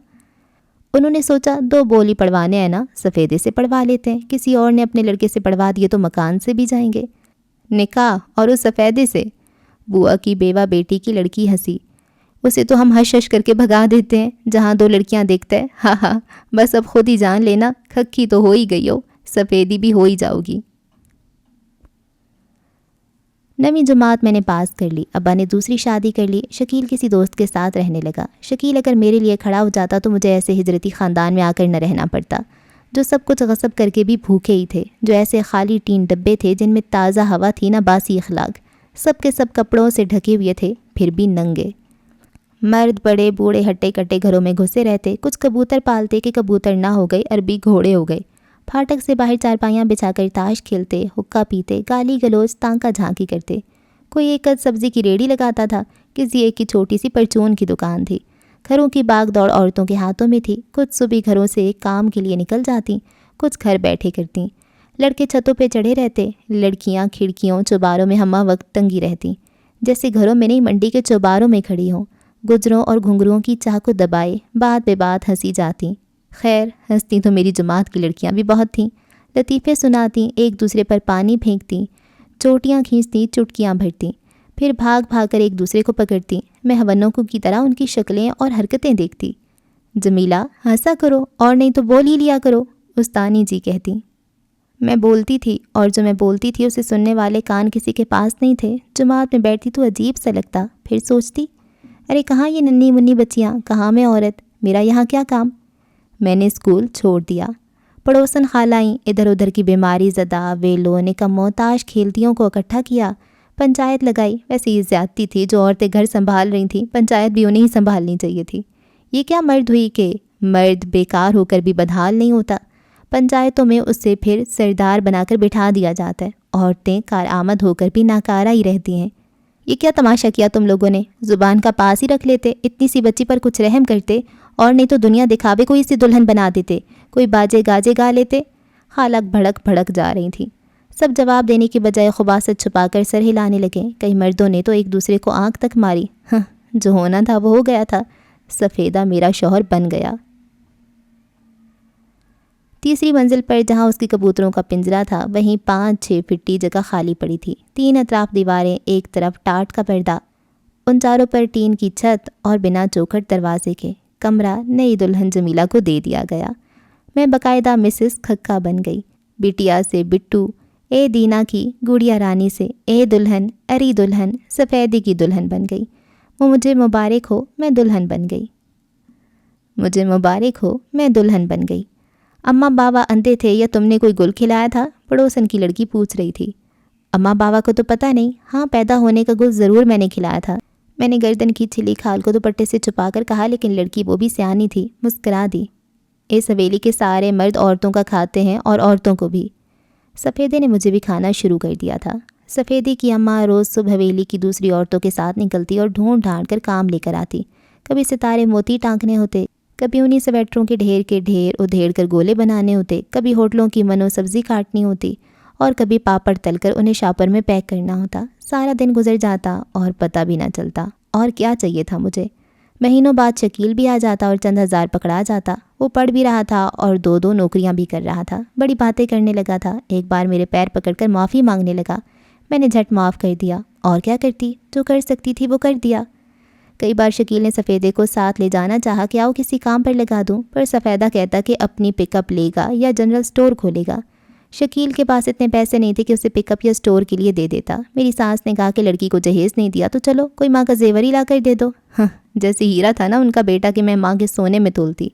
A: انہوں نے سوچا 2 بولی پڑھوانے ہیں نا، سفیدے سے پڑھوا لیتے ہیں، کسی اور نے اپنے لڑکے سے پڑھوا دیے تو مکان سے بھی جائیں گے۔ نکاح اور اس سفیدے سے؟ بوا کی بیوہ بیٹی کی لڑکی ہنسی۔ اسے تو ہم ہش ہش کر کے بھگا دیتے ہیں، جہاں 2 لڑکیاں دیکھتا ہے، ہاں ہاں، بس اب خود ہی جان لینا، کھکی تو ہو ہی گئی ہو، سفیدی بھی ہو ہی جاؤ گی۔ 9ویں جماعت میں نے پاس کر لی، ابا نے دوسری شادی کر لی، شکیل کسی دوست کے ساتھ رہنے لگا۔ شکیل اگر میرے لیے کھڑا ہو جاتا تو مجھے ایسے ہجرتی خاندان میں آ کر نہ رہنا پڑتا، جو سب کچھ غصب کر کے بھی بھوکے ہی تھے، جو ایسے خالی ٹین ڈبے تھے جن میں تازہ ہوا تھی نہ باسی اخلاق، سب کے سب کپڑوں سے ڈھکے ہوئے تھے پھر بھی ننگے۔ مرد بڑے بوڑھے ہٹے کٹے گھروں میں گھسے رہتے، کچھ کبوتر پالتے کہ کبوتر نہ ہو گئے عربی گھوڑے ہو گئے، پھاٹک سے باہر چارپائیاں بچھا کر تاش کھیلتے، حقہ پیتے، گالی گلوچ تانکا جھانکی کرتے۔ کوئی ایک سبزی کی ریڑھی لگاتا تھا، کسی ایک کی چھوٹی سی پرچون کی دکان تھی۔ گھروں کی باغ دوڑ عورتوں کے ہاتھوں میں تھی، کچھ صبح گھروں سے کام کے لیے نکل جاتی، کچھ گھر بیٹھے کرتی۔ لڑکے چھتوں پہ چڑھے رہتے، لڑکیاں کھڑکیوں چوباروں میں ہمہ وقت تنگی رہتی، جیسے گھروں میں نہیں منڈی کے چوباروں میں کھڑی ہوں، گجروں اور گھنگروؤں کی چاہ کو دبائے بات بے بات ہنسی جاتی۔ خیر ہنستی تو میری جماعت کی لڑکیاں بھی بہت تھیں، لطیفے سناتی، ایک دوسرے پر پانی پھینکتی، چوٹیاں کھینچتی، چٹکیاں بھرتی، پھر بھاگ بھاگ کر ایک دوسرے کو پکڑتی۔ میں ہونوں کی طرح ان کی شکلیں اور حرکتیں دیکھتی۔ جمیلہ ہنسا کرو اور نہیں تو بول ہی لیا کرو، استانی جی کہتی۔ میں بولتی تھی اور جو میں بولتی تھی اسے سننے والے کان کسی کے پاس نہیں تھے۔ جماعت میں بیٹھتی تو عجیب سا لگتا، پھر سوچتی ارے کہاں یہ ننھی منی بچیاں، کہاں میں عورت، میرا یہاں کیا کام۔ میں نے اسکول چھوڑ دیا۔ پڑوسن خالائیں، ادھر ادھر کی بیماری زدہ ویلوں نکموں تاش کھیلتیوں کو اکٹھا کیا، پنچایت لگائی۔ ویسے یہ زیادتی تھی، جو عورتیں گھر سنبھال رہی تھیں پنچایت بھی انہیں ہی سنبھالنی چاہیے تھی۔ یہ کیا مرد ہوئی کہ مرد بیکار ہو کر بھی بدحال نہیں ہوتا، پنچایتوں میں اسے پھر سردار بنا کر بٹھا دیا جاتا ہے، عورتیں کارآمد ہو کر بھی ناکارہ ہی رہتی ہیں۔ یہ کیا تماشا کیا تم لوگوں نے، زبان کا پاس ہی رکھ لیتے، اتنی سی بچی پر کچھ رحم کرتے، اور نہیں تو دنیا دکھاوے کوئی سی دلہن بنا دیتے، کوئی باجے گاجے گا لیتے۔ خالہ بھڑک بھڑک جا رہی تھیں۔ سب جواب دینے کی بجائے خباثت چھپا کر سر ہلانے لگے۔ کئی مردوں نے تو ایک دوسرے کو آنکھ تک ماری۔ جو ہونا تھا وہ ہو گیا تھا، سفیدہ میرا شوہر بن گیا۔ تیسری منزل پر جہاں اس کی کبوتروں کا پنجرہ تھا، وہیں 5-6 فٹی جگہ خالی پڑی تھی، 3 اطراف دیواریں، ایک طرف ٹاٹ کا پردہ، ان چاروں پر ٹین کی چھت اور بنا چوکھٹ دروازے کے۔ کمرہ نئی دلہن جمیلہ کو دے دیا گیا۔ میں باقاعدہ مسز کھکا بن گئی۔ بٹیا سے بٹو، اے دینا کی گڑیا رانی سے اے دلہن، اری دلہن، سفیدی کی دلہن بن گئی۔ وہ مجھے مبارک ہو، میں دلہن بن گئی۔ مجھے مبارک ہو، میں دلہن بن گئی۔ اماں بابا اندھے تھے یا تم نے کوئی گل کھلایا تھا؟ پڑوسن کی لڑکی پوچھ رہی تھی۔ اماں بابا کو تو پتہ نہیں، ہاں پیدا ہونے کا گل ضرور میں نے کھلایا تھا۔ میں نے گردن کی چھلی کھال کو دوپٹے سے چھپا کر کہا، لیکن لڑکی وہ بھی سیانی تھی، مسکرا دی۔ اس حویلی کے سارے مرد عورتوں کا کھاتے ہیں اور عورتوں کو بھی۔ سفیدے نے مجھے بھی کھانا شروع کر دیا تھا۔ سفیدی کی اماں روز صبح حویلی کی دوسری عورتوں کے ساتھ نکلتی اور ڈھونڈ ڈھانڈ کر کام لے کر آتی۔ کبھی ستارے موتی ٹانکنے ہوتے، کبھی انہی سویٹروں کے ڈھیر کے ڈھیر ادھیڑ کر گولے بنانے ہوتے، کبھی ہوٹلوں کی منو سبزی کاٹنی ہوتی، اور کبھی پاپڑ تل کر انہیں شاپر میں پیک کرنا ہوتا۔ سارا دن گزر جاتا اور پتہ بھی نہ چلتا۔ اور کیا چاہیے تھا مجھے؟ مہینوں بعد شکیل بھی آ جاتا اور چند ہزار پکڑا جاتا۔ وہ پڑھ بھی رہا تھا اور دو نوکریاں بھی کر رہا تھا، بڑی باتیں کرنے لگا تھا۔ ایک بار میرے پیر پکڑ کر معافی مانگنے لگا، میں نے جھٹ معاف کر دیا۔ اور کیا کرتی، جو کر سکتی تھی وہ کر دیا۔ کئی بار شکیل نے سفیدے کو ساتھ لے جانا چاہا کہ آؤ کسی کام پر لگا دوں، پر سفیدہ کہتا کہ اپنی پک اپ لے گا یا جنرل سٹور کھولے گا۔ شکیل کے پاس اتنے پیسے نہیں تھے کہ اسے پک اپ یا سٹور کے لیے دے دیتا۔ میری ساس نے کہا کہ لڑکی کو جہیز نہیں دیا تو چلو کوئی ماں کا زیور ہی لا کر دے دو۔ جیسے ہیرا تھا نا ان کا بیٹا کہ میں ماں کے سونے میں تولتی۔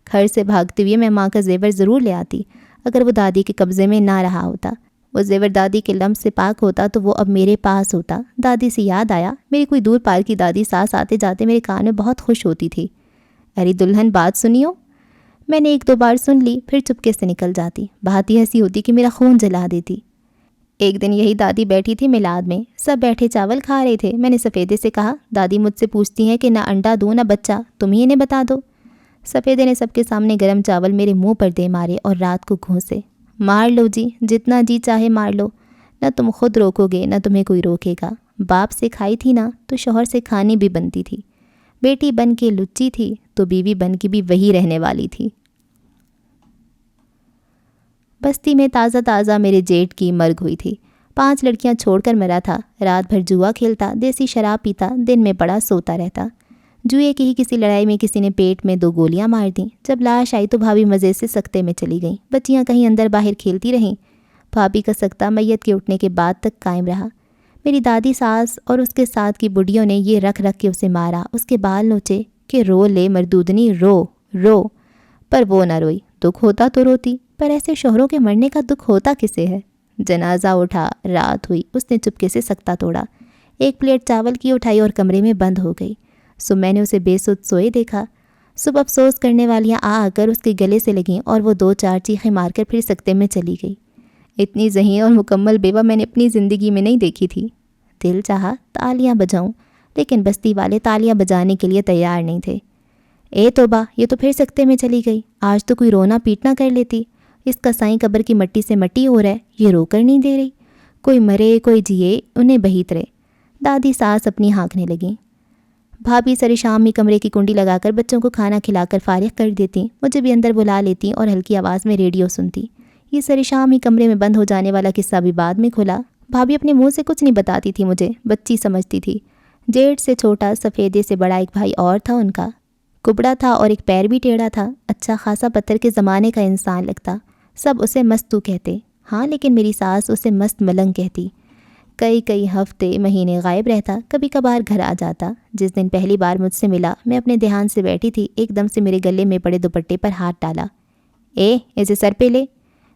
A: گھر سے بھاگتے ہوئے میں ماں کا زیور ضرور لے آتی، اگر وہ دادی کے قبضے میں نہ رہا ہوتا۔ وہ زیور دادی کے لمس سے پاک ہوتا تو وہ اب میرے پاس ہوتا۔ دادی سے یاد آیا، میری کوئی دور پار کی دادی ساس آتے جاتے میرے کان میں بہت خوش ہوتی تھی، ارے دلہن بات سنیو۔ میں نے ایک دو بار سن لی، پھر چپکے سے نکل جاتی۔ بات ہی ایسی ہوتی کہ میرا خون جلا دیتی۔ ایک دن یہی دادی بیٹھی تھی میلاد میں، سب بیٹھے چاول کھا رہے تھے۔ میں نے سفیدے سے کہا، دادی مجھ سے پوچھتی ہیں کہ نہ انڈا دوں نہ بچہ، تم ہی انہیں بتا دو۔ سفیدے نے سب کے سامنے گرم چاول میرے منہ پر دے مارے اور رات کو گھونسے۔ مار لو جی، جتنا جی چاہے مار لو، نہ تم خود روکو گے نہ تمہیں کوئی روکے گا۔ باپ سے کھائی تھی نا تو شوہر سے کھانی بھی بنتی تھی۔ بیٹی بن کے لچی تھی تو بیوی بن کے بھی وہی رہنے والی تھی۔ بستی میں تازہ تازہ میرے جیٹ کی مرگ ہوئی تھی۔ 5 لڑکیاں چھوڑ کر مرا تھا۔ رات بھر جوا کھیلتا، دیسی شراب پیتا، دن میں پڑا سوتا رہتا۔ جوئے کی ہی کسی لڑائی میں کسی نے پیٹ میں 2 گولیاں مار دیں۔ جب لاش آئی تو بھابھی مزے سے سکتے میں چلی گئیں۔ بچیاں کہیں اندر باہر کھیلتی رہیں۔ بھابھی کا سکتا میت کے اٹھنے کے بعد تک قائم رہا۔ میری دادی ساس اور اس کے ساتھ کی بڑھیوں نے یہ رکھ کے اسے مارا، اس کے بال نوچے کہ رو لے مردودنی، رو رو، پر وہ نہ روئی۔ دکھ ہوتا تو روتی، پر ایسے شوہروں کے مرنے کا دکھ ہوتا کسے ہے؟ جنازہ اٹھا، رات ہوئی، اس نے چپکے سے سکتا توڑا، 1 پلیٹ چاول کی اٹھائی اور کمرے میں بند ہو گئی۔ سو میں نے اسے بے سود سوئے دیکھا۔ صبح افسوس کرنے والیاں آ کر اس کے گلے سے لگیں اور وہ 2-4 چیخیں مار کر پھر سکتے میں چلی گئی۔ اتنی ذہین اور مکمل بیوہ میں نے اپنی زندگی میں نہیں دیکھی تھی۔ دل چاہا تالیاں بجاؤں، لیکن بستی والے تالیاں بجانے کے لیے تیار نہیں تھے۔ اے توبہ، یہ تو پھر سکتے میں چلی گئی، آج تو کوئی رونا پیٹنا کر لیتی۔ اس کا سائیں قبر کی مٹی سے مٹی ہو رہا ہے، یہ رو کر نہیں دے رہی۔ کوئی مرے کوئی جیے، انہیں بہیت رہے۔ دادی ساس اپنی ہانکنے لگیں۔ بھابھی سر شام ہی کمرے کی کنڈی لگا کر بچوں کو کھانا کھلا کر فارغ کر دیتی، مجھے بھی اندر بلا لیتی اور ہلکی آواز میں ریڈیو سنتی۔ یہ سر شام ہی کمرے میں بند ہو جانے والا قصہ بھی بعد میں کھلا۔ بھابھی اپنے منہ سے کچھ نہیں بتاتی تھی مجھے، بچی سمجھتی تھی۔ جیٹ سے چھوٹا، سفیدے سے بڑا ایک بھائی اور تھا ان کا، کبڑا تھا اور ایک پیر بھی ٹیڑھا تھا، اچھا خاصا پتھر کے زمانے کا انسان لگتا۔ سب اسے مستو کہتے، ہاں لیکن میری ساس اسے مست ملنگ کہتی۔ کئی ہفتے مہینے غائب رہتا، کبھی کبھار گھر آ جاتا۔ جس دن پہلی بار مجھ سے ملا، میں اپنے دھیان سے بیٹھی تھی، ایک دم سے میرے گلے میں پڑے دوپٹے پر ہاتھ ڈالا۔ اسے سر پہ لے،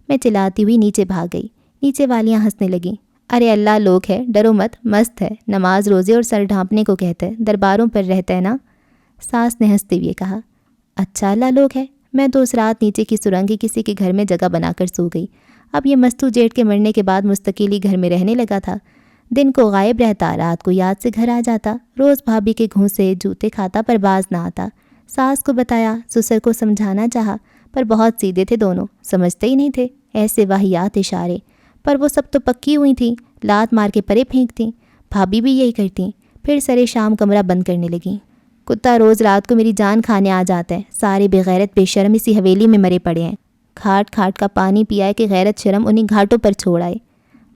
A: میں چلاتی ہوئی نیچے بھاگ گئی۔ نیچے والیاں ہنسنے لگیں۔ ارے اللہ لوگ ہے، ڈرو مت، مست ہے، نماز روزے اور سر ڈھانپنے کو کہتا ہے، درباروں پر رہتا ہے نا۔ ساس نے ہنستے ہوئے کہا، اچھا اللہ لوگ ہے۔ میں تو اس رات نیچے کی سرنگ کسی کے گھر میں جگہ بنا کر سو گئی۔ اب یہ مستو جیٹ کے مرنے کے بعد مستقل ہی گھر میں رہنے لگا تھا۔ دن کو غائب رہتا، رات کو یاد سے گھر آ جاتا، روز بھابھی کے گھونسے جوتے کھاتا پر باز نہ آتا۔ ساس کو بتایا، سسر کو سمجھانا چاہا، پر بہت سیدھے تھے دونوں، سمجھتے ہی نہیں تھے، ایسے واہیات اشارے، پر وہ سب تو پکی ہوئی تھیں، لات مار کے پرے پھینکتیں۔ بھابھی بھی یہی کرتیں۔ پھر سرے شام کمرہ بند کرنے لگیں۔ کتا روز رات کو میری جان کھانے آ جاتا ہے، سارے بغیرت بے شرم اسی حویلی میں مرے پڑے ہیں، کھاٹ کھاٹ کا پانی پیا کہ غیرت شرم انہیں گھاٹوں پر چھوڑ آئے۔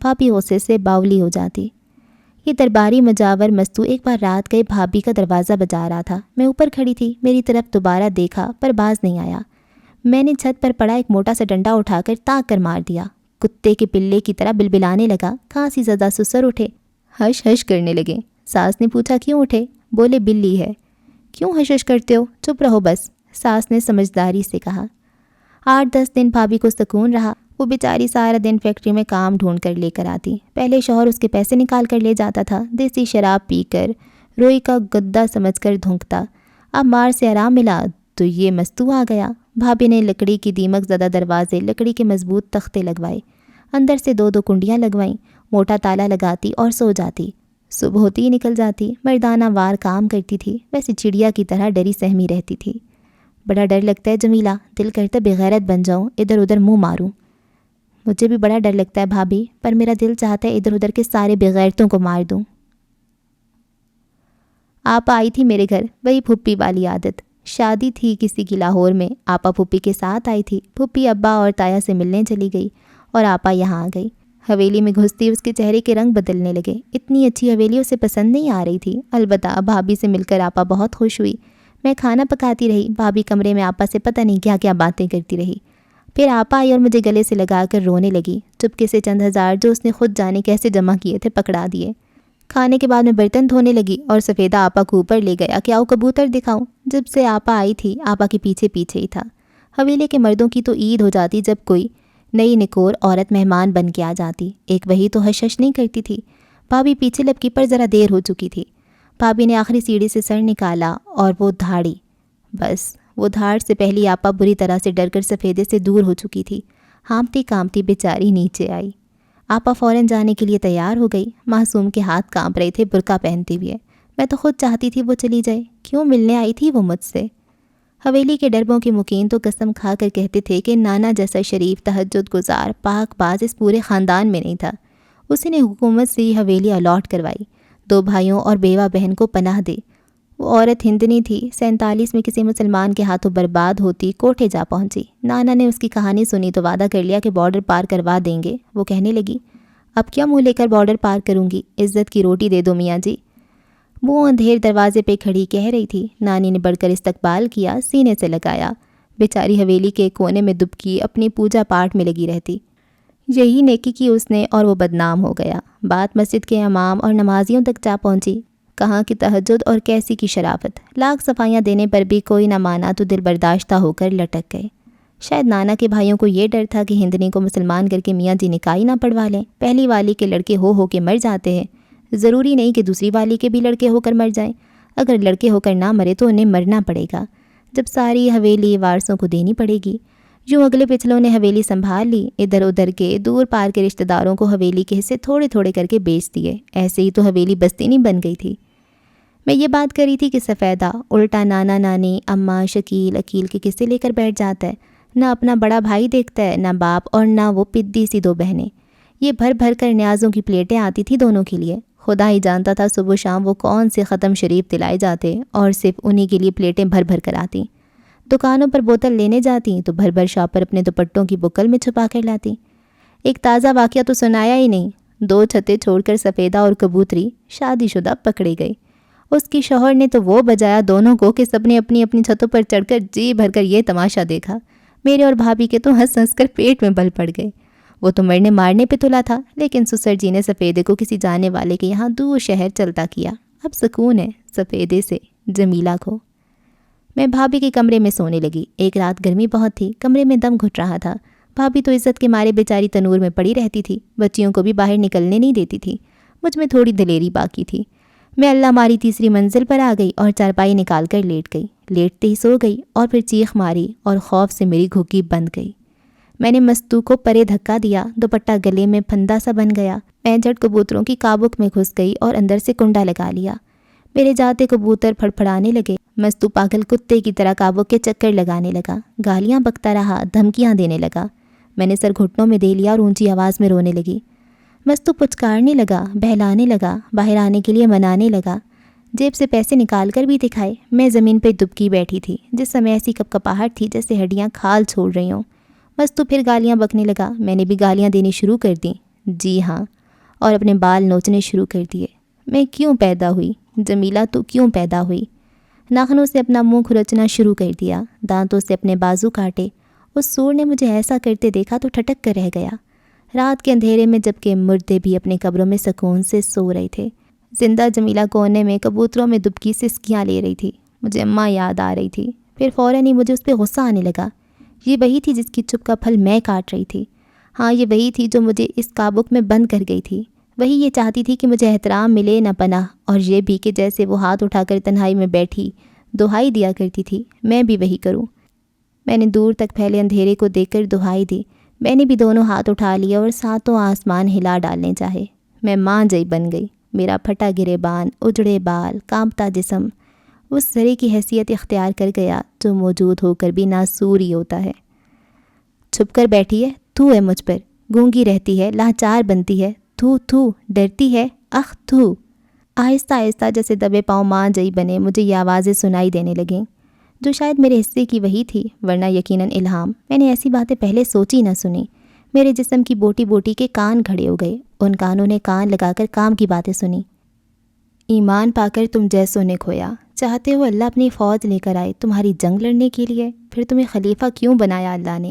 A: بھابھی غصے سے باولی ہو جاتی۔ یہ درباری مجاور مستو ایک بار رات گئے بھابھی کا دروازہ بجا رہا تھا۔ میں اوپر کھڑی تھی، میری طرف دوبارہ دیکھا پر باز نہیں آیا۔ میں نے چھت پر پڑا ایک موٹا سا ڈنڈا اٹھا کر تاک کر مار دیا۔ کتے کے پلے کی طرح بلبلانے لگا۔ کھانسی زدہ سسر اٹھے، ہش ہش کرنے لگے۔ ساس نے پوچھا کیوں اٹھے؟ بولے بلی ہے۔ کیوں ہش ہش کرتے ہو؟ چپ رہو بس، ساس نے سمجھداری سے کہا۔ 8-10 دن بھابھی کو سکون رہا۔ وہ بیچاری سارا دن فیکٹری میں کام ڈھونڈ کر لے کر آتی۔ پہلے شوہر اس کے پیسے نکال کر لے جاتا تھا، دیسی شراب پی کر روئی کا گدا سمجھ کر دھونکتا۔ اب مار سے آرام ملا تو یہ مستو آ گیا۔ بھابھی نے لکڑی کی دیمک زدہ دروازے، لکڑی کے مضبوط تختے لگوائے، اندر سے 2 کنڈیاں لگوائیں، موٹا تالا لگاتی اور سو جاتی۔ صبح ہوتی ہی نکل جاتی، مردانہ وار کام کرتی تھی، ویسے چڑیا کی طرح ڈری سہمی رہتی تھی۔ بڑا ڈر لگتا ہے جمیلہ، دل کرتا بغیرت بن جاؤں، ادھر ادھر منہ ماروں۔ مجھے بھی بڑا ڈر لگتا ہے بھابھی، پر میرا دل چاہتا ہے ادھر ادھر کے سارے بغیرتوں کو مار دوں۔ آپا آئی تھی میرے گھر، وہی پھپھی والی عادت۔ شادی تھی کسی کی لاہور میں، آپا پھپھی کے ساتھ آئی تھی۔ پھپھی ابا اور تایا سے ملنے چلی گئی اور آپا یہاں آ گئی۔ حویلی میں گھستی اس کے چہرے کے رنگ بدلنے لگے۔ اتنی اچھی حویلی اسے پسند نہیں آ رہی تھی۔ البتہ بھابھی سے مل کر آپا بہت خوش ہوئی۔ میں کھانا پکاتی رہی، بھابھی کمرے میں آپا سے پتہ نہیں کیا کیا باتیں کرتی رہی۔ پھر آپا آئی اور مجھے گلے سے لگا کر رونے لگی۔ چپکے سے چند ہزار جو اس نے خود جانے کیسے جمع کیے تھے پکڑا دیے۔ کھانے کے بعد میں برتن دھونے لگی اور سفیدہ آپا کو اوپر لے گیا کہ آؤ کبوتر دکھاؤں۔ جب سے آپا آئی تھی آپا کے پیچھے پیچھے ہی تھا۔ حویلی کے مردوں کی تو عید ہو جاتی جب کوئی نئی نکور عورت مہمان بن کے آ جاتی، ایک وہی تو حشش نہیں کرتی تھی۔ بھابھی پیچھے لپکی پر ذرا دیر ہو چکی تھی۔ بھابھی نے آخری سیڑھی سے سر نکالا اور وہ دھاڑی، بس وہ دھاڑ سے پہلی آپا بری طرح سے ڈر کر سفیدے سے دور ہو چکی تھی۔ ہانپتی کانپتی بیچاری نیچے آئی۔ آپا فوراً جانے کے لیے تیار ہو گئی۔ معصوم کے ہاتھ کانپ رہے تھے برقع پہنتے ہوئے۔ میں تو خود چاہتی تھی وہ چلی جائے، کیوں ملنے آئی تھی وہ مجھ سے؟ حویلی کے ڈربوں کے مقیم تو قسم کھا کر کہتے تھے کہ نانا جیسا شریف تہجد گزار پاک باز اس پورے خاندان میں نہیں تھا۔ اسی نے حکومت سے یہ حویلی الاٹ کروائی، 2 بھائیوں اور بیوہ بہن کو پناہ دے۔ وہ عورت ہندنی تھی، 47 میں کسی مسلمان کے ہاتھوں برباد ہوتی کوٹھے جا پہنچی۔ نانا نے اس کی کہانی سنی تو وعدہ کر لیا کہ بارڈر پار کروا دیں گے۔ وہ کہنے لگی، اب کیا منہ لے کر بارڈر پار کروں گی، عزت کی روٹی دے دو میاں جی۔ وہ اندھیر دروازے پہ کھڑی کہہ رہی تھی۔ نانی نے بڑھ کر استقبال کیا، سینے سے لگایا۔ بیچاری حویلی کے کونے میں دبکی اپنی پوجا پاٹ میں لگی رہتی۔ یہی نیکی کی اس نے اور وہ بدنام ہو گیا۔ بات مسجد کے امام اور نمازیوں تک جا پہنچی۔ کہاں کی تہجد اور کیسی کی شرافت، لاکھ صفائیاں دینے پر بھی کوئی نہ مانا تو دل برداشتہ ہو کر لٹک گئے۔ شاید نانا کے بھائیوں کو یہ ڈر تھا کہ ہندنی کو مسلمان کر کے میاں جی نکاح نہ پڑھوا لیں۔ پہلی والی کے لڑکے ہو کے مر جاتے ہیں، ضروری نہیں کہ دوسری والی کے بھی لڑکے ہو کر مر جائیں۔ اگر لڑکے ہو کر نہ مرے تو انہیں مرنا پڑے گا، جب ساری حویلی وارثوں کو دینی پڑے گی۔ یوں اگلے پچھلوں نے حویلی سنبھال لی، ادھر ادھر کے دور پار کے رشتہ داروں کو حویلی کے حصے تھوڑے تھوڑے کر کے بیچ دیے۔ ایسے ہی تو حویلی بستی نہیں بن گئی تھی۔ میں یہ بات کر رہی تھی کہ سفیدہ الٹا نانا نانی اماں شکیل عقیل کے قصے لے کر بیٹھ جاتا ہے، نہ اپنا بڑا بھائی دیکھتا ہے، نہ باپ، اور نہ وہ پدی سی 2 بہنیں۔ یہ بھر بھر کر نیازوں کی پلیٹیں آتی تھی دونوں کے لیے۔ خدا ہی جانتا تھا صبح و شام وہ کون سے ختم شریف دلائے جاتے اور صرف انہی کے لیے پلیٹیں بھر بھر کر آتی۔ دکانوں پر بوتل لینے جاتی تو بھر بھر شاپر اپنے دوپٹوں کی بکل میں چھپا کر لاتی۔ ایک تازہ واقعہ تو سنایا ہی نہیں، 2 چھتیں چھوڑ کر سفیدہ اور کبوتری شادی شدہ پکڑی گئی۔ اس کی شوہر نے تو وہ بجایا دونوں کو کہ سب نے اپنی اپنی چھتوں پر چڑھ کر جی بھر کر یہ تماشا دیکھا۔ میرے اور بھابھی کے تو ہنس ہنس کر پیٹ میں بل پڑ گئے۔ وہ تو مرنے مارنے پہ تلا تھا، لیکن سسر جی نے سفیدے کو کسی جانے والے کے یہاں دور شہر چلتا کیا۔ اب سکون ہے سفیدے سے، جمیلہ کو۔ میں بھابھی کے کمرے میں سونے لگی۔ ایک رات گرمی بہت تھی، کمرے میں دم گھٹ رہا تھا۔ بھابھی تو عزت کے مارے بیچاری تنور میں پڑی رہتی تھی، بچیوں کو بھی باہر نکلنے نہیں دیتی تھی۔ مجھ میں تھوڑی دلیری باقی تھی۔ میں اللہ ماری تیسری منزل پر آ گئی اور چارپائی نکال کر لیٹ گئی۔ لیٹتے ہی سو گئی اور پھر چیخ ماری اور خوف سے میری گھگی بند گئی۔ میں نے مستو کو پرے دھکا دیا، دوپٹہ گلے میں پھندا سا بن گیا۔ میں جھٹ کبوتروں کی کابک میں گھس گئی اور اندر سے کنڈا لگا لیا۔ میرے جاتے کبوتر پھڑپھڑانے لگے۔ مستو پاگل کتے کی طرح کابک کے چکر لگانے لگا، گالیاں بکتا رہا، دھمکیاں دینے لگا۔ میں نے سر گھٹنوں میں دے لیا اور اونچی آواز میں رونے لگی۔ مستو پچکارنے لگا، بہلانے لگا، باہر آنے کے لیے منانے لگا، جیب سے پیسے نکال کر بھی دکھائے۔ میں زمین پہ دبکی بیٹھی تھی، جس سمے ایسی کپکپاہٹ تھی جیسے ہڈیاں کھال چھوڑ رہی ہوں۔ مستو پھر گالیاں بکنے لگا۔ میں نے بھی گالیاں دینی شروع کر دیں، جی ہاں، اور اپنے بال نوچنے شروع کر دیے۔ میں کیوں پیدا ہوئی؟ جمیلہ تو کیوں پیدا ہوئی؟ ناخنوں سے اپنا منہ کھرچنا شروع کر دیا، دانتوں سے اپنے بازو کاٹے۔ اس سور نے مجھے ایسا کرتے دیکھا تو ٹھٹک کر رہ گیا۔ رات کے اندھیرے میں جبکہ مردے بھی اپنے قبروں میں سکون سے سو رہے تھے، زندہ جمیلہ کونے میں کبوتروں میں دبکی سسکیاں لے رہی تھی۔ مجھے اماں یاد آ رہی تھی۔ پھر فوراً ہی مجھے اس پہ غصہ آنے لگا۔ یہ وہی تھی جس کی چپ کا پھل میں کاٹ رہی تھی۔ ہاں، یہ وہی تھی جو مجھے اس کابک میں بند کر گئی تھی۔ وہی یہ چاہتی تھی کہ مجھے احترام ملے نہ پناہ، اور یہ بھی کہ جیسے وہ ہاتھ اٹھا کر تنہائی میں بیٹھی دہائی دیا کرتی تھی، میں بھی وہی کروں۔ میں نے دور تک پھیلے اندھیرے کو دیکھ کر دہائی دی۔ میں نے بھی دونوں ہاتھ اٹھا لیے اور ساتوں آسمان ہلا ڈالنے چاہے۔ میں ماں جئی بن گئی۔ میرا پھٹا گریبان، اجڑے بال، کانپتا جسم اس ذرے کی حیثیت اختیار کر گیا جو موجود ہو کر بھی ناسور ہی ہوتا ہے۔ چھپ کر بیٹھی ہے، تھو ہے مجھ پر، گونگی رہتی ہے، لاچار بنتی ہے، تھو تھو، ڈرتی ہے، اخ تھو۔ آہستہ آہستہ جیسے دبے پاؤں ماں جئی بنے مجھے یہ آوازیں سنائی دینے لگیں، جو شاید میرے حصے کی وہی تھی، ورنہ یقیناً الہام۔ میں نے ایسی باتیں پہلے سوچی نہ سنی۔ میرے جسم کی بوٹی بوٹی کے کان کھڑے ہو گئے، ان کانوں نے کان لگا کر کام کی باتیں سنی۔ ایمان پا کر تم جیسوں نے کھویا، چاہتے ہو اللہ اپنی فوج لے کر آئے تمہاری جنگ لڑنے کے لیے، پھر تمہیں خلیفہ کیوں بنایا اللہ نے؟